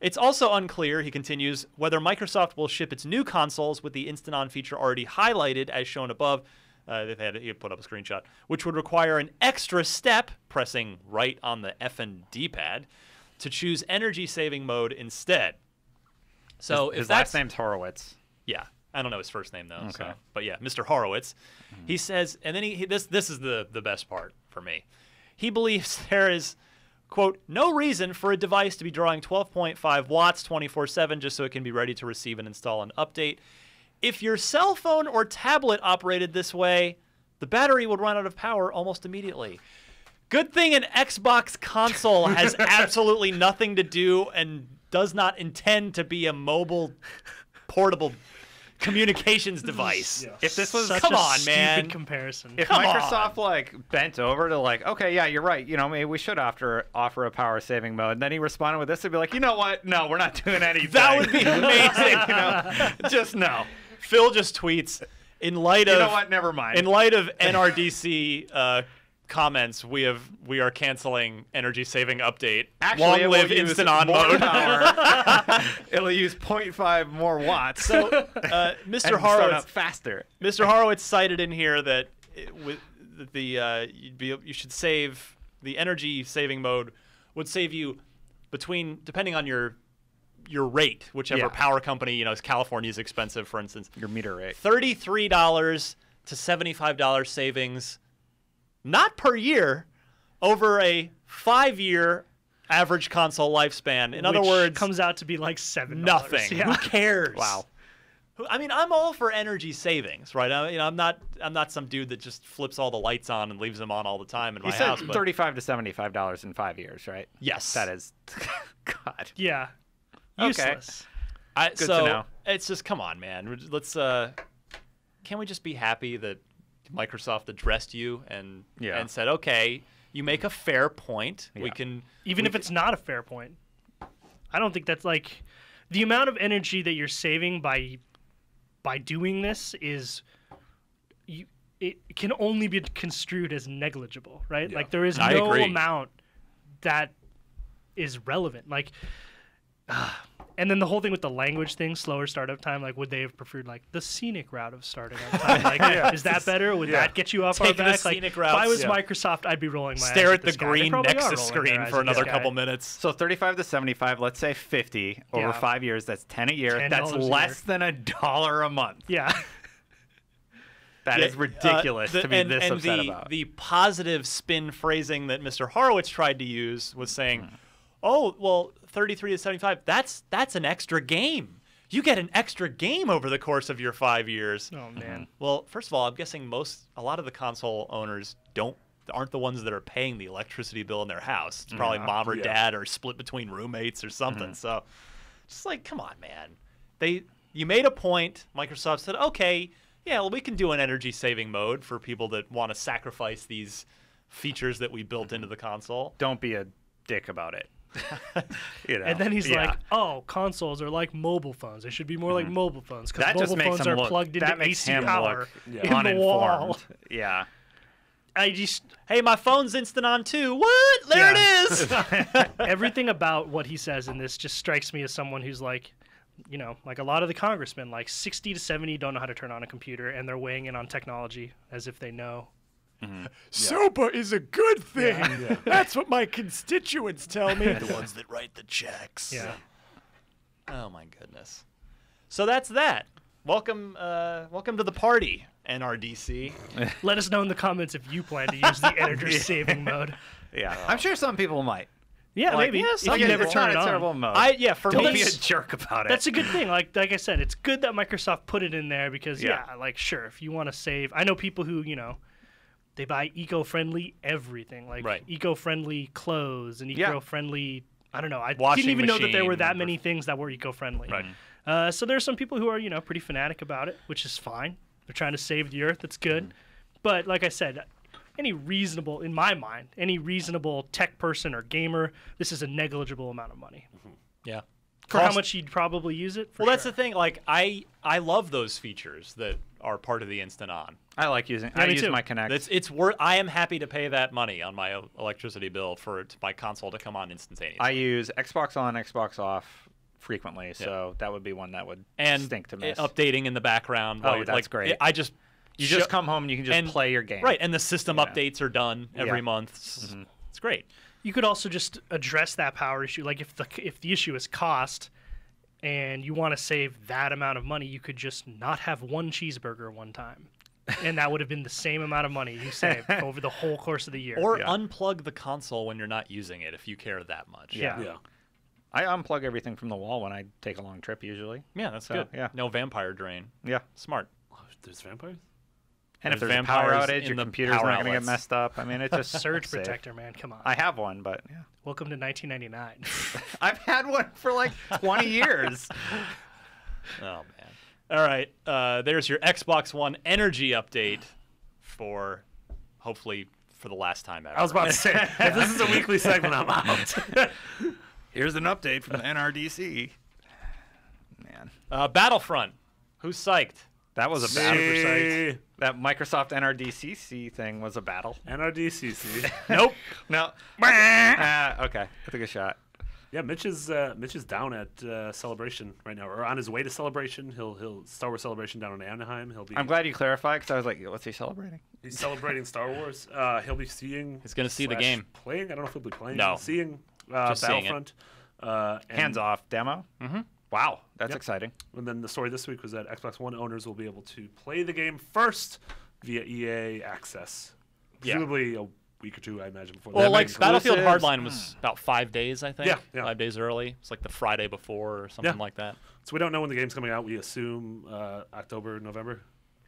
It's also unclear, he continues, whether Microsoft will ship its new consoles with the Instant On feature already highlighted as shown above. He put up a screenshot, which would require an extra step, pressing right on the F and D-pad, to choose energy-saving mode instead. So his last name's Horowitz. Yeah. I don't know his first name, though. Okay. So. But yeah, Mr. Horowitz. He says, and then this is the best part for me. He believes there is, quote, no reason for a device to be drawing 12.5 watts 24/7 just so it can be ready to receive and install an update. If your cell phone or tablet operated this way, the battery would run out of power almost immediately. Good thing an Xbox console has absolutely nothing to do and does not intend to be a mobile, portable communications device. Yes. If this was Such come a on, stupid man. comparison. If Come Microsoft like bent over to like, okay, yeah, you're right. You know, maybe we should offer a power saving mode. And then he responded with this, it'd be like, you know what? No, we're not doing anything. That would be amazing. You know, just no. Phil just tweets, in light of You know what? Never mind. in light of NRDC comments, we are canceling energy saving update. Actually, Long it live will use instant on more mode. power. It'll use 0.5 more watts. So and Mr. start Horowitz up faster. Mr. Horowitz cited in here that you should save the energy saving mode would save you between, depending on your rate, whichever Yeah. power company, is California's expensive, for instance, Your meter rate. $33 to $75 savings, not per year, over a 5-year average console lifespan. In other Which words, comes out to be like $7. nothing. Yeah. Who cares? Wow. I mean, I'm all for energy savings, right? I'm not some dude that just flips all the lights on and leaves them on all the time in my He said house. But $35 to $75 in 5 years, right? yes, That is, God. Yeah. Okay. Useless. Good to so know. it's just, come on, man. Let's can we just be happy that Microsoft addressed you and said, okay, you make a fair point. Yeah. We can Even if it's not a fair point. I don't think that's like the amount of energy that you're saving by doing this is it can only be construed as negligible, right? Yeah. Like there is I no agree. amount that is relevant. Like and then the whole thing with the language thing, slower startup time, like would they have preferred like the scenic route of starting up time? Like is that better? Would that get you off our Take the back? scenic If routes, I was yeah. Microsoft, I'd be rolling my stare eyes at the this guy. They green probably are Nexus rolling their screen eyes for at this another guy. couple minutes. So 35 to 75, let's say 50 over Yeah. 5 years. That's 10 a year. $10 That's a less year. than $1 a month. Yeah. That is Yeah, ridiculous to be this upset about. The positive spin phrasing that Mr. Horowitz tried to use was saying, oh, well, 33 to 75, that's an extra game. You get an extra game over the course of your 5 years. Oh man. Well, first of all, I'm guessing a lot of the console owners aren't the ones that are paying the electricity bill in their house. It's probably mom or dad or split between roommates or something. So just like, come on, man. You made a point. Microsoft said, okay, yeah, well, we can do an energy saving mode for people that want to sacrifice these features that we built into the console. Don't be a dick about it. You know? And then he's Yeah. like, "Oh, consoles are like mobile phones. They should be more like mobile phones because That just mobile makes phones him are look. plugged into That makes AC him power look in the wall." uninformed. Yeah. Hey, my phone's instant on too. What? There it is. Everything about what he says in this just strikes me as someone who's like, like a lot of the congressmen, like 60 to 70 don't know how to turn on a computer, and they're weighing in on technology as if they know Super is a good thing. Yeah. That's what my constituents tell me. The ones that write the checks. Yeah. Oh my goodness. So that's that. Welcome to the party, NRDC. Let us know in the comments if you plan to use the editor saving mode. Yeah, I'm sure some people might. Yeah, Like, maybe. yeah, If you never it's turn not it a on. terrible mode. For Don't me, be a jerk about it. That's a good thing. Like I said, it's good that Microsoft put it in there because Yeah. like sure, if you want to save, I know people who they buy eco-friendly everything, like Right. eco-friendly clothes and Yeah. eco-friendly. I don't know. I Washing didn't even know that there were machine, that many things that were eco-friendly. Right. So there's some people who are pretty fanatic about it, which is fine. They're trying to save the earth. That's good. But like I said, in my mind, any reasonable tech person or gamer, this is a negligible amount of money. yeah. For how much you'd probably use it? Well, that's the thing. Like, I love those features that are part of the Instant On. I like using. I me use too. my Kinect. It's worth. I am happy to pay that money on my electricity bill for my console to come on instantaneously. I use Xbox on, Xbox off frequently, so that would be one that would stink to miss. Updating in the background. Oh, while you're- that's like, great. You just come home and you can just play your game. Right, and the system Yeah. updates are done every Yeah. month. It's great. You could also just address that power issue. Like if the issue is cost, and you want to save that amount of money, you could just not have one cheeseburger one time, and that would have been the same amount of money you saved over the whole course of the year. Or unplug the console when you're not using it if you care that much. Yeah. Yeah. I unplug everything from the wall when I take a long trip usually. Yeah, that's So, good. yeah. No vampire drain. Yeah. Smart. Oh, there's vampires? And if There's there's a power vampires outage, in your the computer's power not going to get outlets. messed up. I mean, it's just Surge safe. protector, man, come on. I have one, but yeah. Welcome to 1999. I've had one for like 20 years. Oh man. All right. There's your Xbox One energy update for hopefully for the last time ever. I was about to say, if this is a weekly segment, I'm out. Here's an update from the NRDC. Man, Battlefront. Who's psyched? that was a battle. Me. That Microsoft NRDCC thing was a battle. NRDCC. Nope. No. Okay, I took a shot. Yeah, Mitch is down at Celebration right now, or on his way to Celebration. He'll Star Wars Celebration down in Anaheim. I'm glad you clarified because I was like, what's he celebrating? He's celebrating Star Wars. He'll be seeing. He's gonna see the slash game. Playing. I don't know if he'll be playing. No. Seeing Just seeing it. Battlefront. And, Hands off demo. Mm-hmm. Wow, that's Yep. exciting. And then the story this week was that Xbox One owners will be able to play the game first via EA Access. Yeah. Presumably a week or two, I imagine. Before Well, that. like Battlefield exclusives. Hardline was about 5 days, I think. Yeah. 5 days early. It's like the Friday before or something Yeah. like that. So we don't know when the game's coming out. We assume October, November.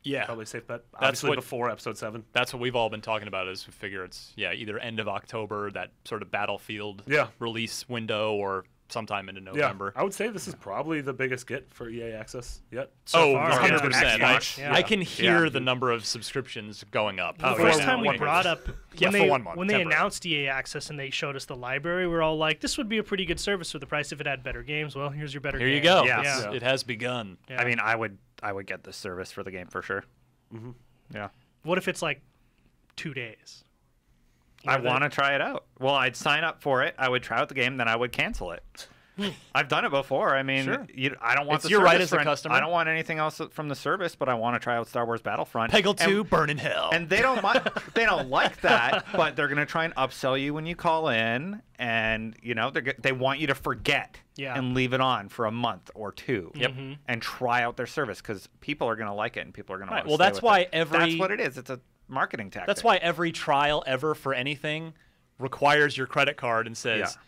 Yeah. Probably a safe bet. That's Obviously what- before Episode 7. That's what we've all been talking about. Is we figure it's either end of October, that sort of Battlefield Yeah. release window, or sometime into November. Yeah, I would say this is probably the biggest get for EA Access yet. So Oh, far, 100%. yeah. I, Yeah. I can hear Yeah. the number of subscriptions going up. The for first now time we anyways. brought up Yeah, when for they 1 month, when they temporary. announced EA Access and they showed us the library, we were all like, "This would be a pretty good service for the price if it had better games." Well, here's your better. Here you game. go. Yes. Yeah. It has begun. Yeah. I mean, I would get this service for the game for sure. Mm-hmm. Yeah. What if it's like 2 days? I want to try it out. Well, I'd sign up for it. I would try out the game, then I would cancel it. I've done it before. I mean, Sure. I don't want It's the your right service as a for customer. I don't want anything else from the service, but I want to try out Star Wars Battlefront. Peggle And- 2, burn in hell. And they don't they don't like that, but they're gonna try and upsell you when you call in, and they want you to forget and leave it on for a month or two. Yep. And try out their service because people are gonna like it and people are gonna. Right, wanna well, stay that's with why it. every- That's what it is. It's a marketing tactic. That's why every trial ever for anything requires your credit card and says, Yeah.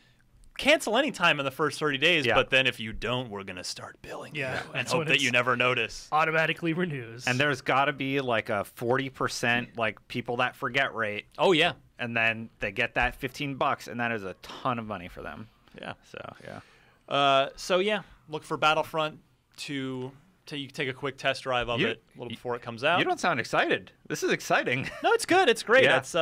cancel any time in the first 30 days, Yeah. but then if you don't, we're going to start billing Yeah, you and that's hope when that it's- you never notice. Automatically renews. And there's got to be like a 40% like people that forget rate, Oh, yeah. and then they get that $15, and that is a ton of money for them. Yeah. So yeah. So, yeah, look for Battlefront to you take a quick test drive of You- it a little before it comes out. You don't sound excited. This is exciting. No, it's good. It's great. Yeah. It's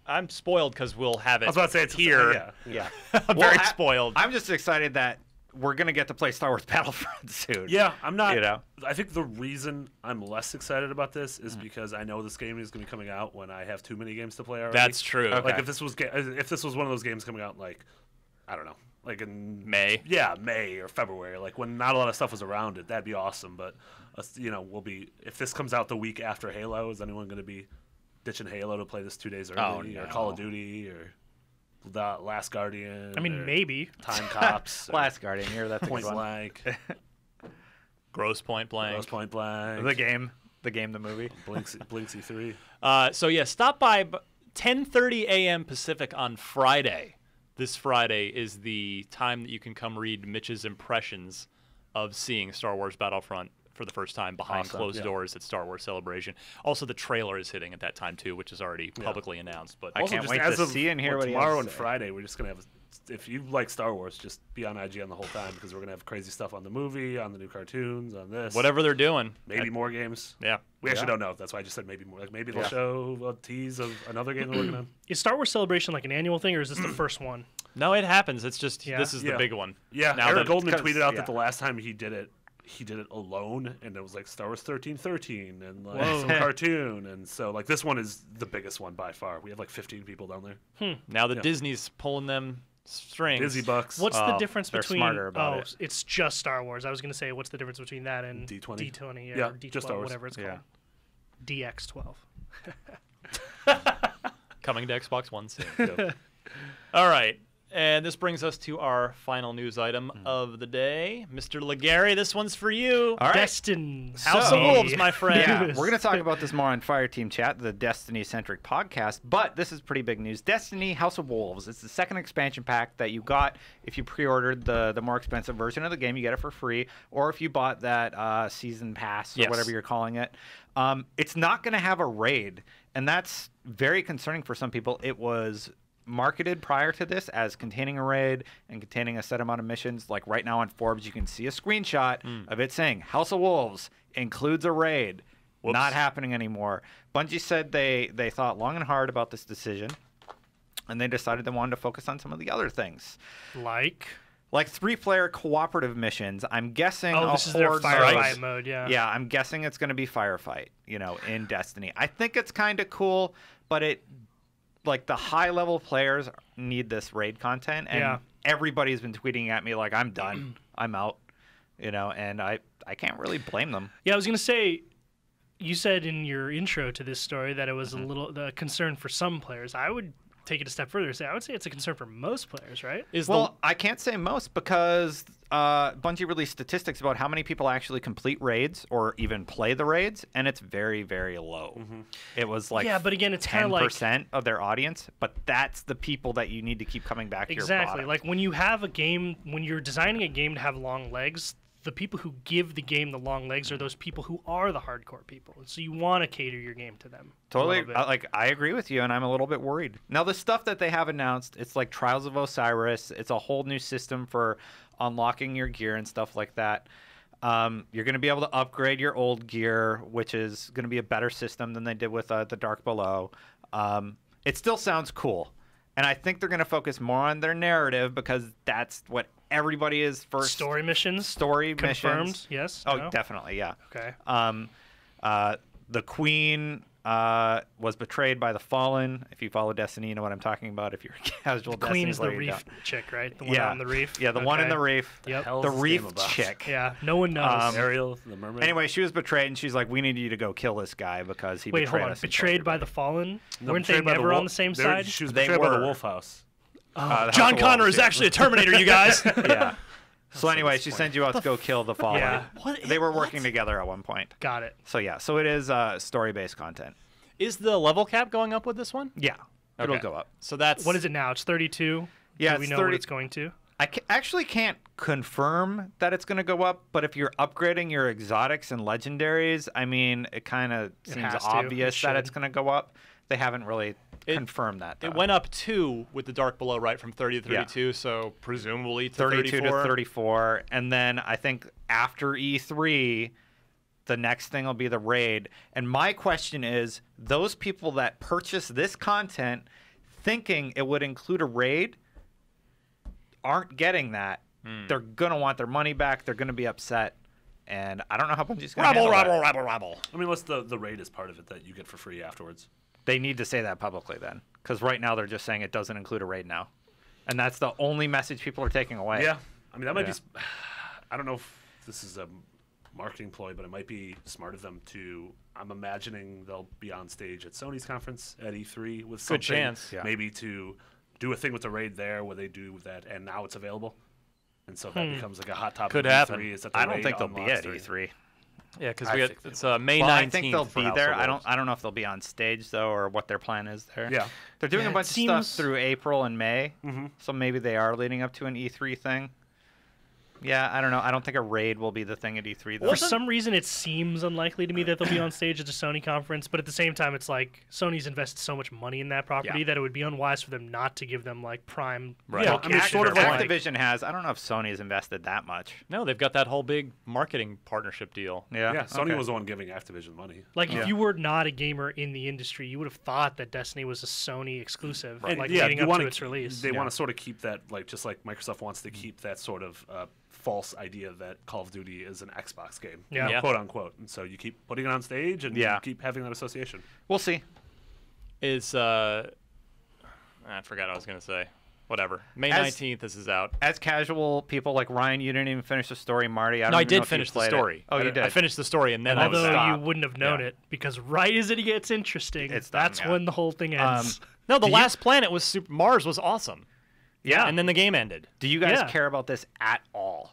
I'm spoiled because we'll have it I was about to say it's here. Yeah. I'm Well, very spoiled. I'm just excited that we're gonna get to play Star Wars Battlefront soon. Yeah, I'm not. You know? I think the reason I'm less excited about this is because I know this game is going to be coming out when I have too many games to play already. That's true. Okay. Like if this was one of those games coming out like, I don't know, like in May. Yeah, May or February, like when not a lot of stuff was around it. That'd be awesome. But we'll be if this comes out the week after Halo, is anyone going to be ditching Halo to play this 2 days Oh, early, or no. Call of Duty, or The Last Guardian. I mean, or maybe. Time Cops. or Last Guardian here. That's a Point good one. Blank. Gross Point Blank. Gross Point Blank. The game, the movie. Blinksy 3. So yeah, stop by 10:30 a.m. Pacific on Friday. This Friday is the time that you can come read Mitch's impressions of seeing Star Wars Battlefront for the first time behind Awesome. closed doors at Star Wars Celebration. Also, the trailer is hitting at that time too, which is already publicly announced. But I Also, can't just wait as to of see and hear what he has tomorrow to and say. Friday, we're just gonna have. If you like Star Wars, just be on IGN the whole time because we're gonna have crazy stuff on the movie, on the new cartoons, on this. whatever they're doing, Maybe more games. yeah. We actually don't know. That's why I just said maybe more. Like maybe they'll show a tease of another game they're working on. Is Star Wars Celebration like an annual thing, or is this the first one? No, it happens. It's just Yeah. this is the Yeah. big one. Yeah, Now Eric that- Goldman 'cause- tweeted out yeah. that the last time he did it alone, and it was like Star Wars 1313 and like Whoa. some cartoon, and so like this one is the biggest one by far. We have like 15 people down there. Now that Disney's pulling them strings. Disney Bucks. What's the Oh, difference they're between? smarter about it. It's just Star Wars. I was gonna say, what's the difference between that and D20? D20 or Yeah, D12, just Star Wars. whatever it's called. Yeah. DX12. Coming to Xbox One soon. Yeah. All right. And this brings us to our final news item of the day. Mr. Legary, this one's for you. All right. Destin. House So- of Wolves, my friend. Yeah, we're going to talk about this more on Fireteam Chat, the Destiny-centric podcast, but this is pretty big news. Destiny House of Wolves. It's the second expansion pack that you got if you pre-ordered the more expensive version of the game. You get it for free, or if you bought that season pass or Yes. whatever you're calling it. It's not going to have a raid, and that's very concerning for some people. It was marketed prior to this as containing a raid and containing a set amount of missions. Like right now on Forbes, you can see a screenshot of it saying House of Wolves includes a raid. Whoops. Not happening anymore. Bungie said they thought long and hard about this decision, and they decided they wanted to focus on some of the other things. Like. Like 3-player cooperative missions. I'm guessing Oh, a this is their horde firefight mode. mode. Yeah. Yeah, I'm guessing it's going to be firefight, in Destiny. I think it's kind of cool, but like the high-level players need this raid content, and Yeah. everybody's been tweeting at me like, I'm done, I'm out, and I can't really blame them. Yeah, I was gonna say, you said in your intro to this story that it was a little the concern for some players. I would take it a step further and say I would say it's a concern for most players, right? Well, I can't say most because Bungie released statistics about how many people actually complete raids or even play the raids, and it's very, very low. It was like Yeah, but again, it's kinda like- 10% of their audience, but that's the people that you need to keep coming back to your Exactly. product. Like when you have a game, when you're designing a game to have long legs, the people who give the game the long legs are those people who are the hardcore people. So you want to cater your game to them. a Totally, little bit. I agree with you, and I'm a little bit worried. Now, the stuff that they have announced, it's like Trials of Osiris. It's a whole new system for unlocking your gear and stuff like that. You're going to be able to upgrade your old gear, which is going to be a better system than they did with the Dark Below. It still sounds cool, and I think they're going to focus more on their narrative because that's what everybody is first. Story missions. Story Confirmed. missions. Yes. Oh, no? definitely, yeah. Okay. The Queen was betrayed by the Fallen. If you follow Destiny, you know what I'm talking about. If you're a casual Destiny Queen's the player, you reef don't. chick, right? The one Yeah, on the reef. Yeah, the one in Okay. the reef. Yep. Hell's The this reef game about? chick. Yeah. No one knows. Ariel, the mermaid. Anyway, she was betrayed, and she's like, "We need you to go kill this guy because he Wait, betrayed hold on. us." and killed Betrayed by the everybody." Fallen? No, Weren't they betrayed by the never wolf- on the same they- side? She was They betrayed by the were. Wolf House. The House John of Connor Wolves, is yeah. actually a Terminator, you guys. Yeah. So anyway, she sends you out to go kill the Fallen. Yeah. They were working together at one point. Got it. So yeah, so it is story-based content. Is the level cap going up with this one? Yeah, it'll Okay. go up. So that's What is it now? It's 32. Yeah, Do we it's know 30 what it's going to? I actually can't confirm that it's going to go up, but if you're upgrading your exotics and legendaries, I mean, it kind of seems has to. obvious It that should. it's going to go up. They haven't really It- confirmed that, though. It went up 2 with the Dark Below, right, from 30 to Yeah. 32, so presumably to 32 34. to 34, and then I think after E3, the next thing will be the raid. And my question is, those people that purchase this content thinking it would include a raid aren't getting that. They're going to want their money back. They're going to be upset. And I don't know how Bungie's going to handle that. Rabble. I mean, unless the raid is part of it that you get for free afterwards. They need to say that publicly then, because right now they're just saying it doesn't include a raid now. And that's the only message people are taking away. Yeah, I mean that might Yeah. be. I don't know if this is a marketing ploy, but it might be smart of them to I'm imagining they'll be on stage at Sony's conference at E3 with something. Good chance. Yeah. Maybe to do a thing with the raid there where they do that, and now it's available. And so that becomes like a hot topic. Could of happen. E3, is that the I don't raid think they'll be unlocks at during- E3. Yeah, because I we think got it's they May 19th. Well, I think they'll for be House there. of I Wolves. don't know if they'll be on stage though, or what their plan is there. Yeah. They're doing Yeah, a it bunch of seems- stuff through April and May, Mhm. so maybe they are leading up to an E3 thing. Yeah, I don't know. I don't think a raid will be the thing at E3 though. For some reason, it seems unlikely to me that they'll be on stage at the Sony conference, but at the same time, it's like Sony's invested so much money in that property Yeah. that it would be unwise for them not to give them like prime. Right. Yeah, location I mean, sort or of like something. Activision has. I don't know if Sony's invested that much. No, they've got that whole big marketing partnership deal. Yeah. Yeah, Sony okay. was the one giving Activision money. Like Yeah. if you were not a gamer in the industry, you would have thought that Destiny was a Sony exclusive, And like yeah, leading you up wanna to its release. They want to sort of keep that, like just like Microsoft wants to keep that sort of false idea that Call of Duty is an Xbox game, Yeah. Yeah. quote unquote. And so you keep putting it on stage and Yeah. you keep having that association. We'll see. Is I forgot what I was gonna say. Whatever. May As- 19th. This is out. As casual people like Ryan, you didn't even finish the story. Marty, I don't No, I even know did if you finish the played it. story. Oh, you did. I finished the story and then I was Although out. you wouldn't have known Yeah. it because right as it gets interesting, It's done, that's yeah. when the whole thing ends. No, the Do you- last planet was Mars was awesome. Yeah. And then the game ended. Do you guys Yeah. care about this at all?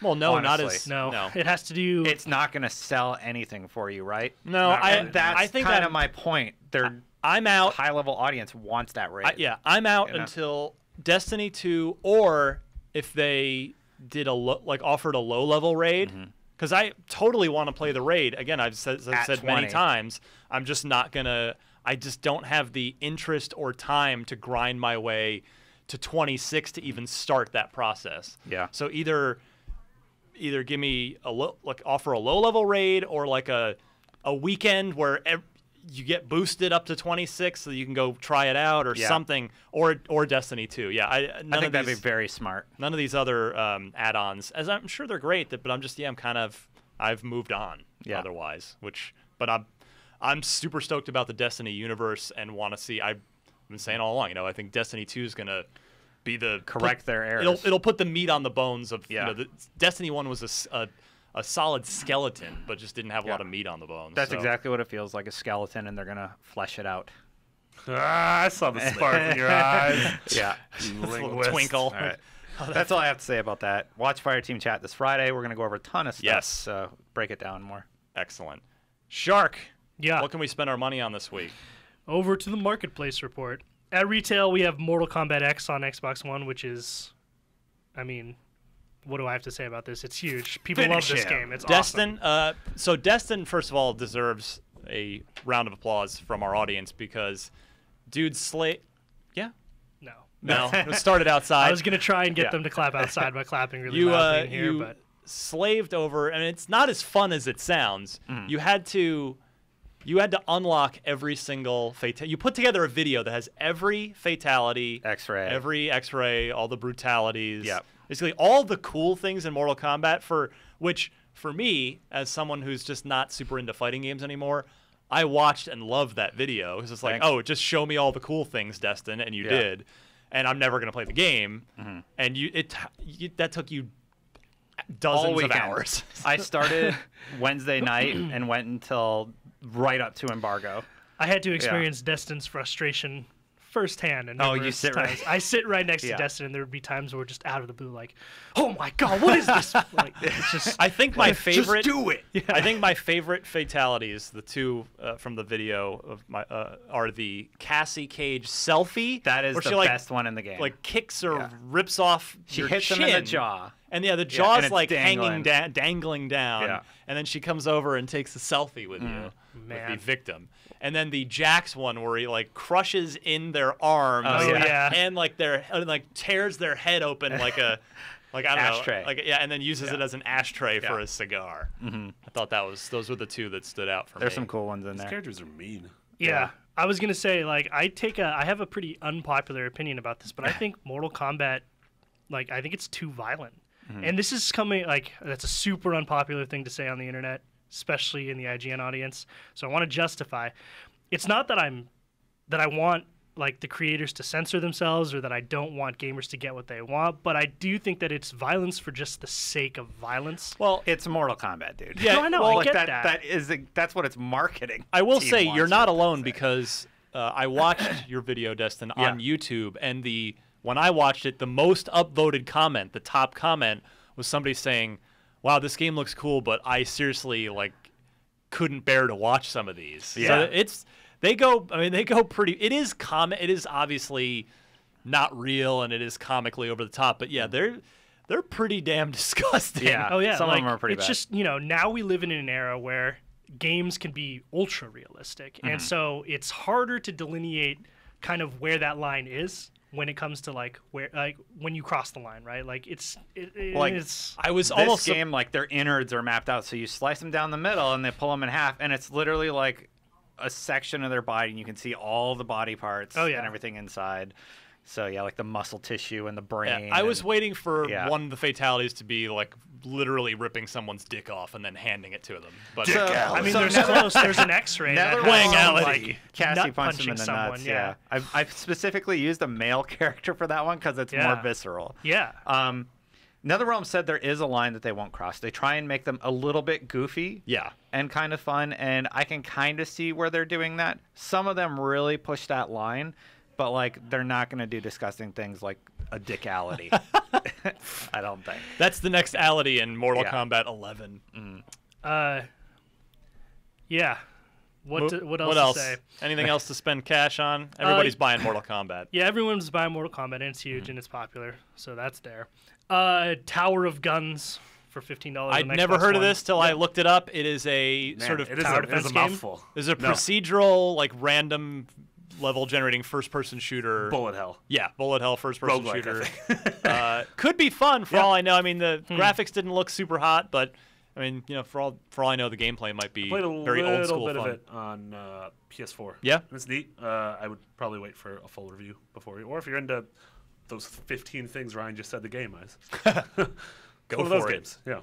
Well, no, not Honestly. as no, it has to do. It's not going to sell anything for you, right? No, And that's I think kind that of my point. Their I'm out. high-level audience wants that rate. Yeah, I'm out You know? until Destiny 2, or if they did offered a low-level raid, because I totally want to play the raid. Again, I've said At many 20. times. I'm just not gonna. I just don't have the interest or time to grind my way to 26 to even start that process. Yeah. So either give me offer a low-level raid or like a weekend where you get boosted up to 26 so you can go try it out or Yeah. something, or Destiny 2. Yeah, I think that'd be very smart. none of these other add-ons, as I'm sure they're great, but I've moved on Yeah. otherwise. But I'm super stoked about the Destiny universe and want to see. I've been saying all along, I think Destiny 2 is gonna be Correct their errors. It'll put the meat on the bones of Yeah. the Destiny 1 was a solid skeleton, but just didn't have a lot of meat on the bones. That's so. exactly what it feels like, a skeleton, and they're going to flesh it out. I saw the spark in your eyes. Yeah. You Little linguist. twinkle. All right. That's all I have to say about that. Watch Fire Team Chat this Friday. We're going to go over a ton of stuff. Yes. So break it down more. Excellent. Shark, yeah. what can we spend our money on this week? Over to the marketplace report. At retail, we have Mortal Kombat X on Xbox One, which is, I mean, what do I have to say about this? It's huge. People Finish love this him. game. It's awesome. Destin, so Destin, first of all, deserves a round of applause from our audience because dude Yeah? No. It started outside. I was going to try and get Yeah. them to clap outside by clapping really you loudly in here, you but slaved over, and it's not as fun as it sounds. You had to unlock every single fatality. You put together a video that has every fatality, X-ray. every X-ray, all the brutalities. Yep. Basically, all the cool things in Mortal Kombat. For me, as someone who's just not super into fighting games anymore, I watched and loved that video. It was just like, Thanks. just show me all the cool things, Destin, and you Yeah. did. And I'm never gonna play the game. And that took you dozens All of weekend. hours. I started Wednesday night and went until right up to embargo. I had to experience Destin's frustration firsthand. And Oh, you numerous sit right- times. I sit right next Yeah. to Destin, and there would be times where just out of the blue, like, "Oh my god, what is this?" Like, it's just I think my favorite. Just do it. I think my favorite fatalities, the two from the video of my, are the Cassie Cage selfie. That is where the she, best one in the game. Like kicks or Yeah. rips off. She your hits chin, him in the jaw. and the and jaw's it's like dangling. dangling down. Yeah. And then she comes over and takes a selfie with you, with Man. the victim. And then the Jax one where he like crushes in their arms. Oh, yeah. And like tears their head open like a. Like I don't Ashtray. know, and then uses it as an ashtray for Yeah. a cigar. I thought those were the two that stood out for There's me. some cool ones in These there. characters are mean. Yeah. I was gonna say, like, I have a pretty unpopular opinion about this, but I think Mortal Kombat, like, I think it's too violent. And this is coming, like, that's a super unpopular thing to say on the internet, especially in the IGN audience. So I want to justify. It's not that I want like the creators to censor themselves or that I don't want gamers to get what they want, but I do think that it's violence for just the sake of violence. Well, it's Mortal Kombat, dude. Yeah, No, I know. well, I get That's what it's marketing. I will team say wants you're you not to alone say. because I watched your video, Destin, Yeah. on YouTube, and when I watched it, the most upvoted comment, the top comment, was somebody saying, "Wow, this game looks cool, but I seriously couldn't bear to watch some of these." Yeah. So they go pretty. It is obviously not real, and it is comically over the top, but yeah, they're pretty damn disgusting. Yeah. Oh yeah, Some of them are pretty it's bad. just now we live in an era where games can be ultra realistic, and so it's harder to delineate kind of where that line is when it comes to when you cross the line, right? Like it's I was This almost game, their innards are mapped out, so you slice them down the middle and they pull them in half, and it's literally like a section of their body, and you can see all the body parts Oh, yeah. and everything inside. So yeah, like the muscle tissue and the brain. I was waiting for Yeah. one of the fatalities to be literally ripping someone's dick off and then handing it to them. But So- I mean, So there's Nether- close. There's an X-ray. that Nether has some, Reality. like, Cassie nut punched him in punching the someone. nuts. Yeah, I've specifically used a male character for that one because it's more Yeah. visceral. Yeah. NetherRealm said there is a line that they won't cross. They try and make them a little bit goofy. yeah. And kind of fun, and I can kind of see where they're doing that. Some of them really push that line, but they're not going to do disgusting things like a dickality. I don't think. That's the next ality in Mortal Yeah. Kombat 11. Yeah. What else What else? to say? Anything else to spend cash on? Everybody's buying Mortal Kombat. Yeah, everyone's buying Mortal Kombat, and it's huge and it's popular, so that's there. Tower of Guns for $15. I'd on never Xbox heard of One. this till I looked it up. It is a Man, sort of it is tower a defense game? mouthful. is a No. procedural, random level generating first person shooter. Bullet hell. Yeah, bullet hell first person Roguelike, I shooter. think. Could be fun for Yeah. all I know. I mean, the graphics didn't look super hot, but I mean, for all I know, the gameplay might be Played a very old little school bit fun. of it on PS4. Yeah? And it's neat. I would probably wait for a full review before, or if you're into those 15 things Ryan just said the game is. Go One of those for it. games. Yeah.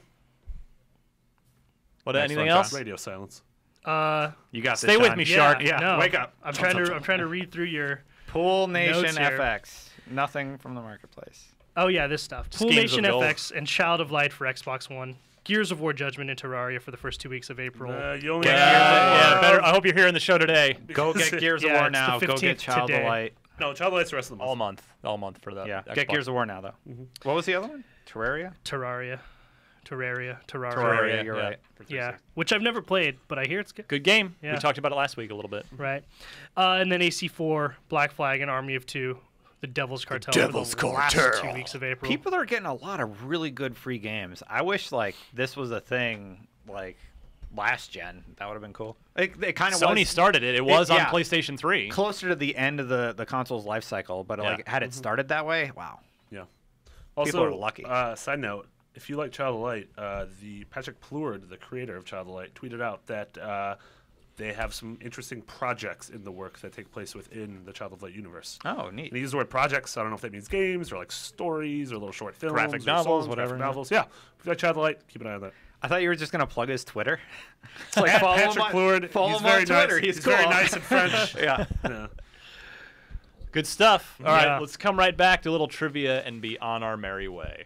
What? Next Anything one, else? Radio silence. You got Stay this, with Sean. me, Yeah, Shark. Yeah, no, wake up. I'm trying to read through your. Pool Nation Notes here. FX. Nothing from the marketplace. Oh yeah, this stuff. Pool games Nation of gold. FX and Child of Light for Xbox One. Gears of War Judgment and Terraria for the first 2 weeks of April. You only Yeah, better. I hope you're hearing the show today. Go get Gears of Yeah, War it's the now. Go 15th get Child today. of Light. No, Child of Light's the rest of the month. All month for that. Yeah, Xbox. get Gears of War now though. What was the other one? Terraria. Terraria. Terraria, You're yeah. right. Yeah, which I've never played, but I hear it's good. Good game. Yeah. We talked about it last week a little bit. Right. And then AC4, Black Flag, and Army of Two, the Devil's Cartel. Devil's for the last Cartel. 2 weeks of April. People are getting a lot of really good free games. I wish this was a thing last gen. That would have been cool. It kind of Sony was started it. It was on yeah. PlayStation 3. closer to the end of the console's life cycle, but Yeah. had it started that way, wow. Yeah. Also, People are lucky. Side note: if you like Child of Light, the Patrick Pleward, the creator of Child of Light, tweeted out that they have some interesting projects in the work that take place within the Child of Light universe. Oh, neat. And he used the word projects. So I don't know if that means games or stories or little short films, Graphic or novels, songs, whatever. graphic novels. Yeah. If you like Child of Light, keep an eye on that. I thought you were just gonna plug his Twitter. It's At follow him Patrick on- Pleward. follow He's him very on Twitter. nice. He's very cool. nice in French. yeah. Yeah. Good stuff. All right, Yeah. let's come right back to a little trivia and be on our merry way.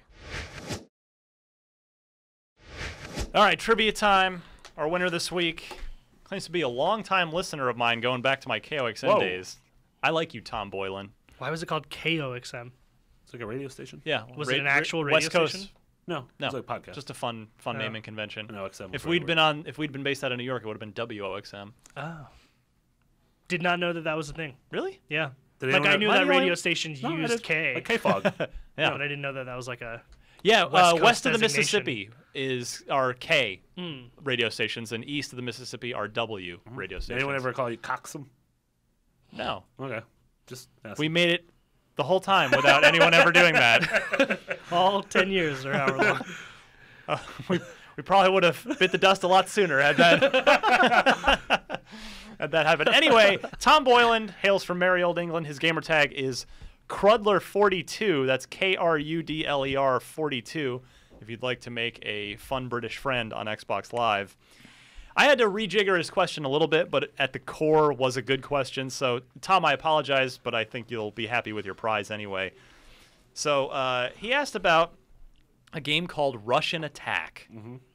All right, trivia time. Our winner this week claims to be a longtime listener of mine going back to my KOXN Whoa. days. I like you, Tom Boylan. Why was it called KOXM? It's like a radio station. Yeah. Was it an actual radio West Coast? station? No, No, it's like a podcast. just a fun naming convention. No, XM was If right we'd word. been based out of New York, it would have been WOXM. Oh. Did not know that was a thing. Really? Yeah. Did Like anyone I have- knew Why that do you only- radio stations No, I used did. K. Like K-Fog. Yeah. But I didn't know that was like a. Yeah, West Coast west of the designation. Mississippi are K radio stations, and east of the Mississippi are W radio Did stations. anyone ever call you Coxum? No. Okay. Just asking. We made it the whole time without anyone ever doing that. All 10 years or however long. We probably would have bit the dust a lot sooner had that had that happened. Anyway, Tom Boylan hails from merry old England. His gamer tag is Crudler42. That's Krudler 42. If you'd like to make a fun British friend on Xbox Live. I had to rejigger his question a little bit, but at the core was a good question. So, Tom, I apologize, but I think you'll be happy with your prize anyway. So he asked about a game called Russian Attack,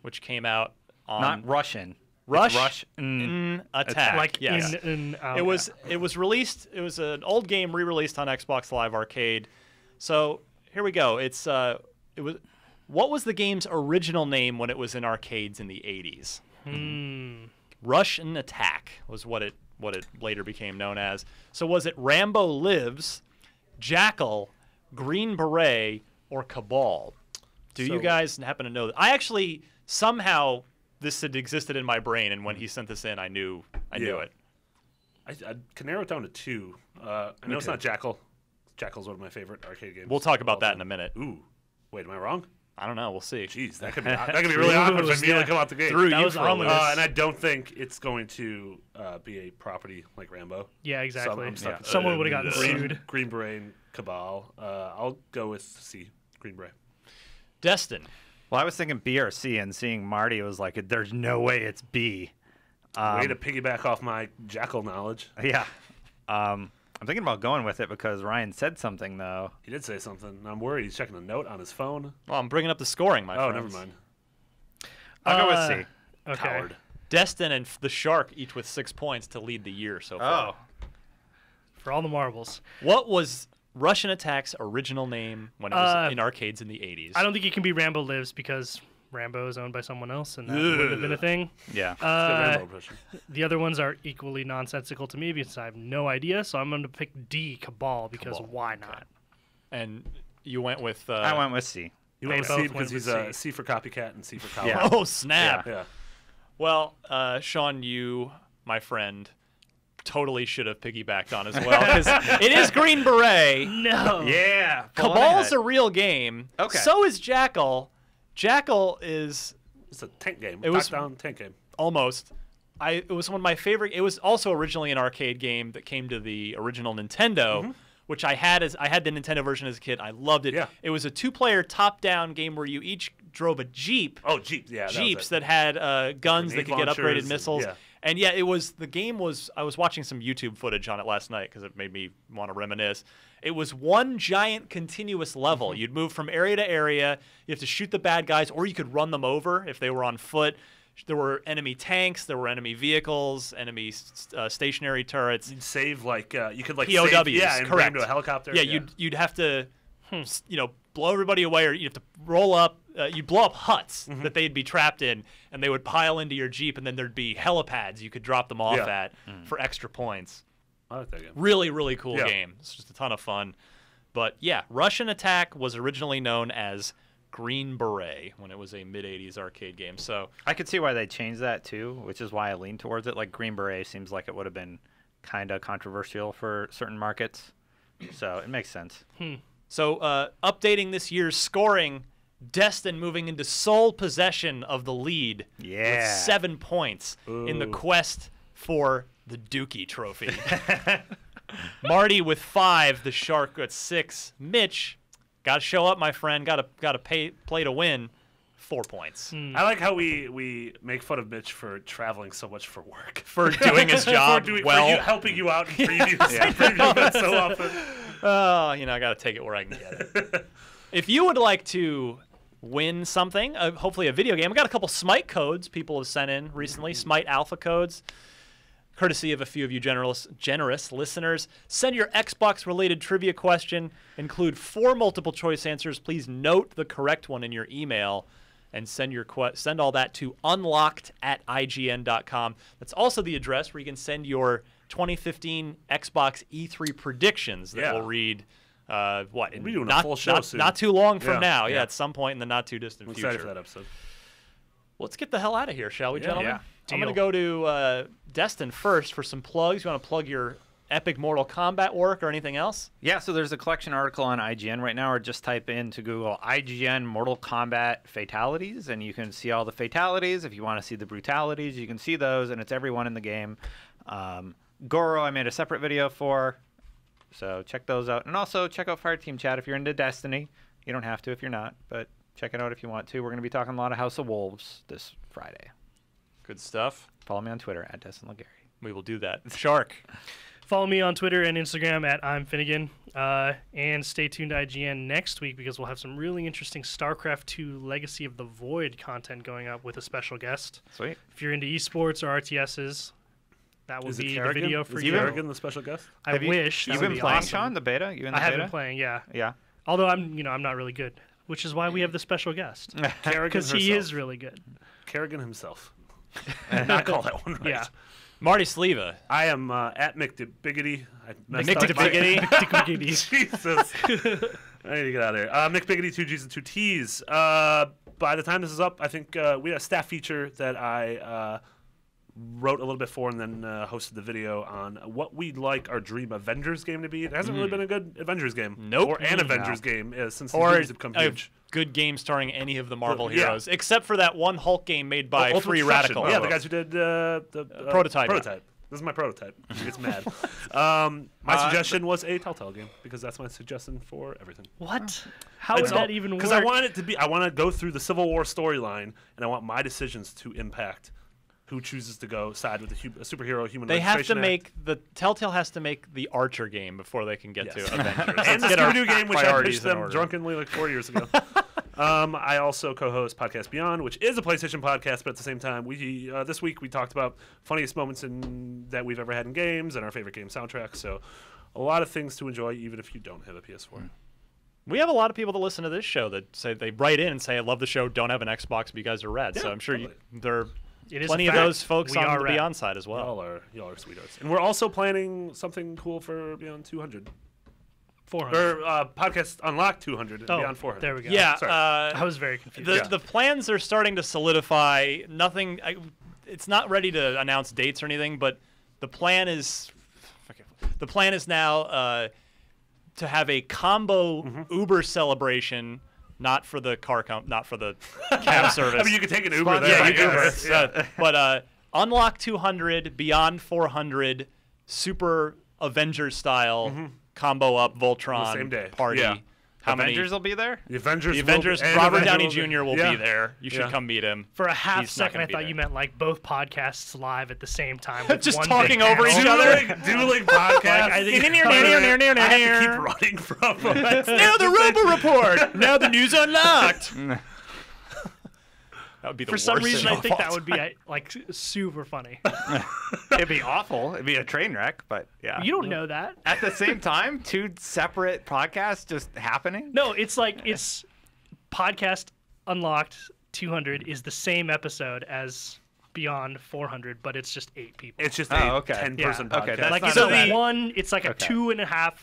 which came out on... Not Russian. Russian Attack. Like yes. It was released. It was an old game re-released on Xbox Live Arcade. So here we go. What was the game's original name when it was in arcades in the 80s? Russian Attack was what it later became known as. So was it Rambo Lives, Jackal, Green Beret, or Cabal? Do you guys happen to know that? I actually somehow this had existed in my brain, and when he sent this in, I knew it. I can narrow it down to 2. I know it's not Jackal. Jackal's one of my favorite arcade games. We'll talk about that in a minute. Ooh, wait, am I wrong? I don't know. We'll see. Jeez, that could be really awkward if I immediately come out the gate. Threw That you was for a loop. ominous. And I don't think it's going to be a property like Rambo. Yeah, exactly. I'm stuck with Someone would have gotten sued. Green Beret and Cabal. I'll go with C. Green Beret. Destin. Well, I was thinking B or C, and seeing Marty was like, "There's no way it's B." Way to piggyback off my Jackal knowledge. Yeah. I'm thinking about going with it because Ryan said something though. He did say something. I'm worried he's checking a note on his phone. Well, I'm bringing up the scoring, my Oh, friends. never mind. I'll go with C. Okay. Coward. Destin and the Shark each with 6 points to lead the year so far. Oh, For all the marbles. What was Russian Attack's original name when it was in arcades in the 80s? I don't think it can be Rambo Lives because Rambo is owned by someone else, and that wouldn't have been a thing. yeah. It's a Rambo impression. The other ones are equally nonsensical to me because I have no idea, so I'm going to pick D, Cabal, because why not? And you went with... I went with C. You went with both C went because with he's a C. C for copycat and C for coward. Yeah. Oh, snap. Yeah. Well, Sean, you, my friend, totally should have piggybacked on as well because it is Green Beret. No. Yeah. Cabal's a real game. Okay. So is Jackal. Jackal is It's a tank game. It was- Top-down tank game. almost. It was one of my favorite. It was also originally an arcade game that came to the original Nintendo, which I had the Nintendo version as a kid. I loved it. Yeah. It was a 2-player top-down game where you each drove a Jeep. Oh, Jeep. Yeah. Jeeps that that had guns that Grenade could get launchers upgraded and- missiles. yeah. And yeah, I was watching some YouTube footage on it last night because it made me want to reminisce. It was one giant continuous level. You'd move from area to area. You have to shoot the bad guys, or you could run them over if they were on foot. There were enemy tanks. There were enemy vehicles, enemy stationary turrets. You'd save you could like POWs, save, yeah, and bring correct. him to a helicopter. Yeah, you'd have to, blow everybody away, or you'd have to roll up. You'd blow up huts that they'd be trapped in, and they would pile into your Jeep, and then there'd be helipads you could drop them off Yeah. at for extra points. I like that game. Really, really cool Yeah. game. It's just a ton of fun. But yeah, Russian Attack was originally known as Green Beret when it was a mid-'80s arcade game. So I could see why they changed that too, which is why I lean towards it. Like Green Beret seems like it would have been kind of controversial for certain markets, so it makes sense. So updating this year's scoring, Destin moving into sole possession of the lead with Yeah. 7 points in the quest for the Dookie Trophy. Marty with 5, the Shark at 6. Mitch, got to show up, my friend. Got to play to win. 4 points I like how we make fun of Mitch for traveling so much for work. for doing his job for well. helping you out in preview events so often. I got to take it where I can get it. If you would like to win something, hopefully a video game, I got a couple Smite codes people have sent in recently, Smite Alpha codes, courtesy of a few of you generous listeners. Send your Xbox-related trivia question. Include 4 multiple-choice answers. Please note the correct one in your email, and send all that to unlocked@ign.com. That's also the address where you can send your 2015 Xbox E3 predictions that we'll read. We'll be doing a full show soon. Not too long from Yeah. now. Yeah. At some point in the not too distant I'm future. excited for that episode. Let's get the hell out of here, shall we, gentlemen? Yeah. I'm going to go to Destin first for some plugs. You want to plug your epic Mortal Kombat work or anything else? Yeah, so there's a collection article on IGN right now, or just type into Google IGN Mortal Kombat fatalities, and you can see all the fatalities. If you want to see the brutalities, you can see those, and it's everyone in the game. Goro, I made a separate video for, so check those out. And also check out Fireteam Chat if you're into Destiny. You don't have to if you're not, but check it out if you want to. We're going to be talking a lot of House of Wolves this Friday. Good stuff. Follow me on Twitter at Destin Legary. We will do that. Shark. Follow me on Twitter and Instagram at I'm Finnegan. And stay tuned to IGN next week because we'll have some really interesting StarCraft 2 Legacy of the Void content going up with a special guest. Sweet. If you're into esports or RTSs, that will be the video for you. Is Kerrigan the special guest? I wish. You've been playing, Sean, the beta? You in the I have beta? been playing, yeah. Yeah. Although I'm not really good, which is why we have the special guest. Kerrigan Because he is really good. Kerrigan himself. Not call that one right. Yeah. Marty Sleva. I am at McBiggity. McBiggity. Jesus. I need to get out of here. McBiggity, 2 G's and 2 T's. By the time this is up, I think we had a staff feature that I wrote a little bit for and then hosted the video on what we'd like our dream Avengers game to be. It hasn't really been a good Avengers game. Nope. Or an Avengers game since the Or movies have become huge. good game starring any of the Marvel Yeah. heroes, except for that one Hulk game made by Ultimate Free Destruction. Radical. Yeah, the guys who did the Prototype. This is my prototype. She gets mad. My suggestion was a Telltale game because that's my suggestion for everything. What? How would that even work? Because I want it to be. I want to go through the Civil War storyline, and I want my decisions to impact who chooses to go side with a superhero human. They have to Registration Act. Telltale has to make the Archer game before they can get Yes. to Avengers. And the Let's get our Scooby-Doo game, which I priorities pitched in them order. drunkenly like 4 years ago. I also co-host Podcast Beyond, which is a PlayStation podcast, but at the same time, we this week we talked about funniest moments that we've ever had in games and our favorite game soundtracks. So a lot of things to enjoy, even if you don't have a PS4. We have a lot of people that listen to this show that say they write in and say, "I love the show. Don't have an Xbox, but you guys are rad." So I'm sure there are It is plenty a of fact. those folks We on are the rad. Beyond side as well. Y'all are sweethearts. And we're also planning something cool for Beyond 200. 400. Or Podcast Unlocked 200 and Beyond 400. There we go. Yeah, Sorry. I was very confused. the plans are starting to solidify. Nothing. It's not ready to announce dates or anything, but the plan is now to have a combo Uber celebration. Not for the not for the cab service. I mean, you could take an Uber there. Yeah, I you can guess. Uber. But Unlock 200, Beyond 400, Super Avengers style combo up Voltron same day. party. Yeah. How Avengers many? will be there? The Avengers. Robert Avengers Downey will be- Jr. will Yeah. be there. You should Yeah. come meet him. For a half He's not second, gonna I be thought there. you meant like both podcasts live at the same time. With Just one talking big over panel. each other. Dueling podcasts. I think- I have to keep running from. Now the Robo Report. Now the news unlocked. That would be the For worst some reason, show I of think all that would be time. like super funny. It'd be awful. It'd be a train wreck, but yeah. You don't know that. At the same time, 2 separate podcasts just happening? No, it's like it's podcast Unlocked 200 is the same episode as Beyond 400, but it's just 8 people. It's just Oh, a okay. 10-person Yeah. Okay, podcast. that's like not it's so a bad. It's like a 2.5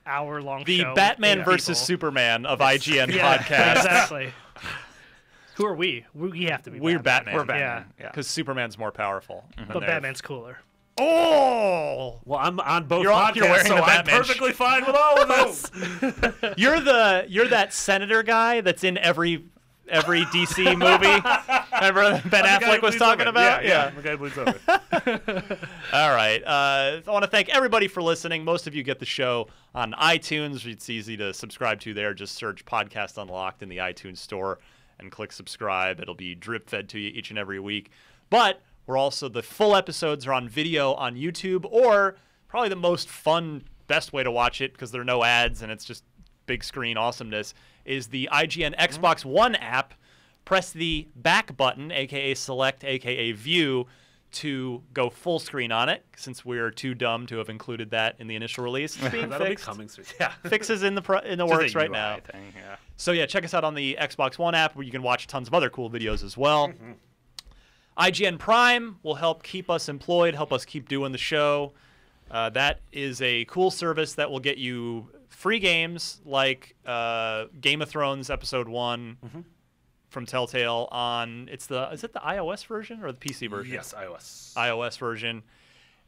hour long The show. Batman 8 versus people. Superman of IGN Yeah, podcast. exactly. Who are we? We have to be. We're Batman. We're Batman. Yeah. Because Superman's more powerful. But Batman's cooler. Oh! Well, I'm on both You're podcasts, wearing so the I'm Batman perfectly fine with all of this. You're that senator guy that's in every DC movie. Remember Ben Affleck was talking about? Yeah. The guy who bleeds over. All right. I want to thank everybody for listening. Most of you get the show on iTunes. It's easy to subscribe to there. Just search Podcast Unlocked in the iTunes store and click subscribe. It'll be drip fed to you each and every week. But we're also, the full episodes are on video on YouTube, or probably the most fun, best way to watch it, because there are no ads and it's just big screen awesomeness, is the IGN Xbox One app. Press the back button, aka select, aka view, to go full screen on it, since we're too dumb to have included that in the initial release. It's being That'll be fixed. coming soon. Yeah. Fixes in the works right now. Thing, yeah. So yeah, check us out on the Xbox One app, where you can watch tons of other cool videos as well. IGN Prime will help keep us employed, help us keep doing the show. That is a cool service that will get you free games like Game of Thrones Episode 1 from Telltale on, is it the iOS version or the PC version? Yes, iOS. iOS version.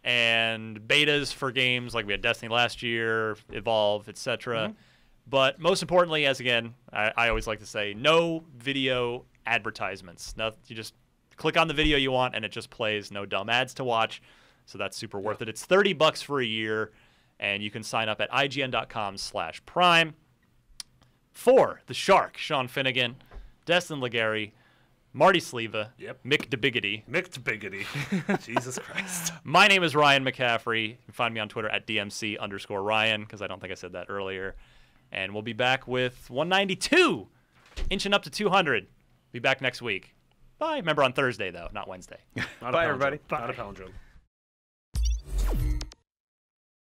And betas for games like we had Destiny last year, Evolve, etc. But most importantly, as again, I always like to say, no video advertisements. No, you just click on the video you want and it just plays. No dumb ads to watch. So that's super worth it. It's $30 for a year, and you can sign up at IGN.com/Prime. For the Shark, Sean Finnegan, Destin Legary, Marty Sleva. Yep. Mick DeBiggity. Mick Biggity. Jesus Christ. My name is Ryan McCaffrey. You can find me on Twitter at DMC_Ryan, because I don't think I said that earlier. And we'll be back with 192, inching up to 200. Be back next week. Bye. Remember on Thursday, though, not Wednesday. Not Bye, a palindrome. everybody. Not a palindrome.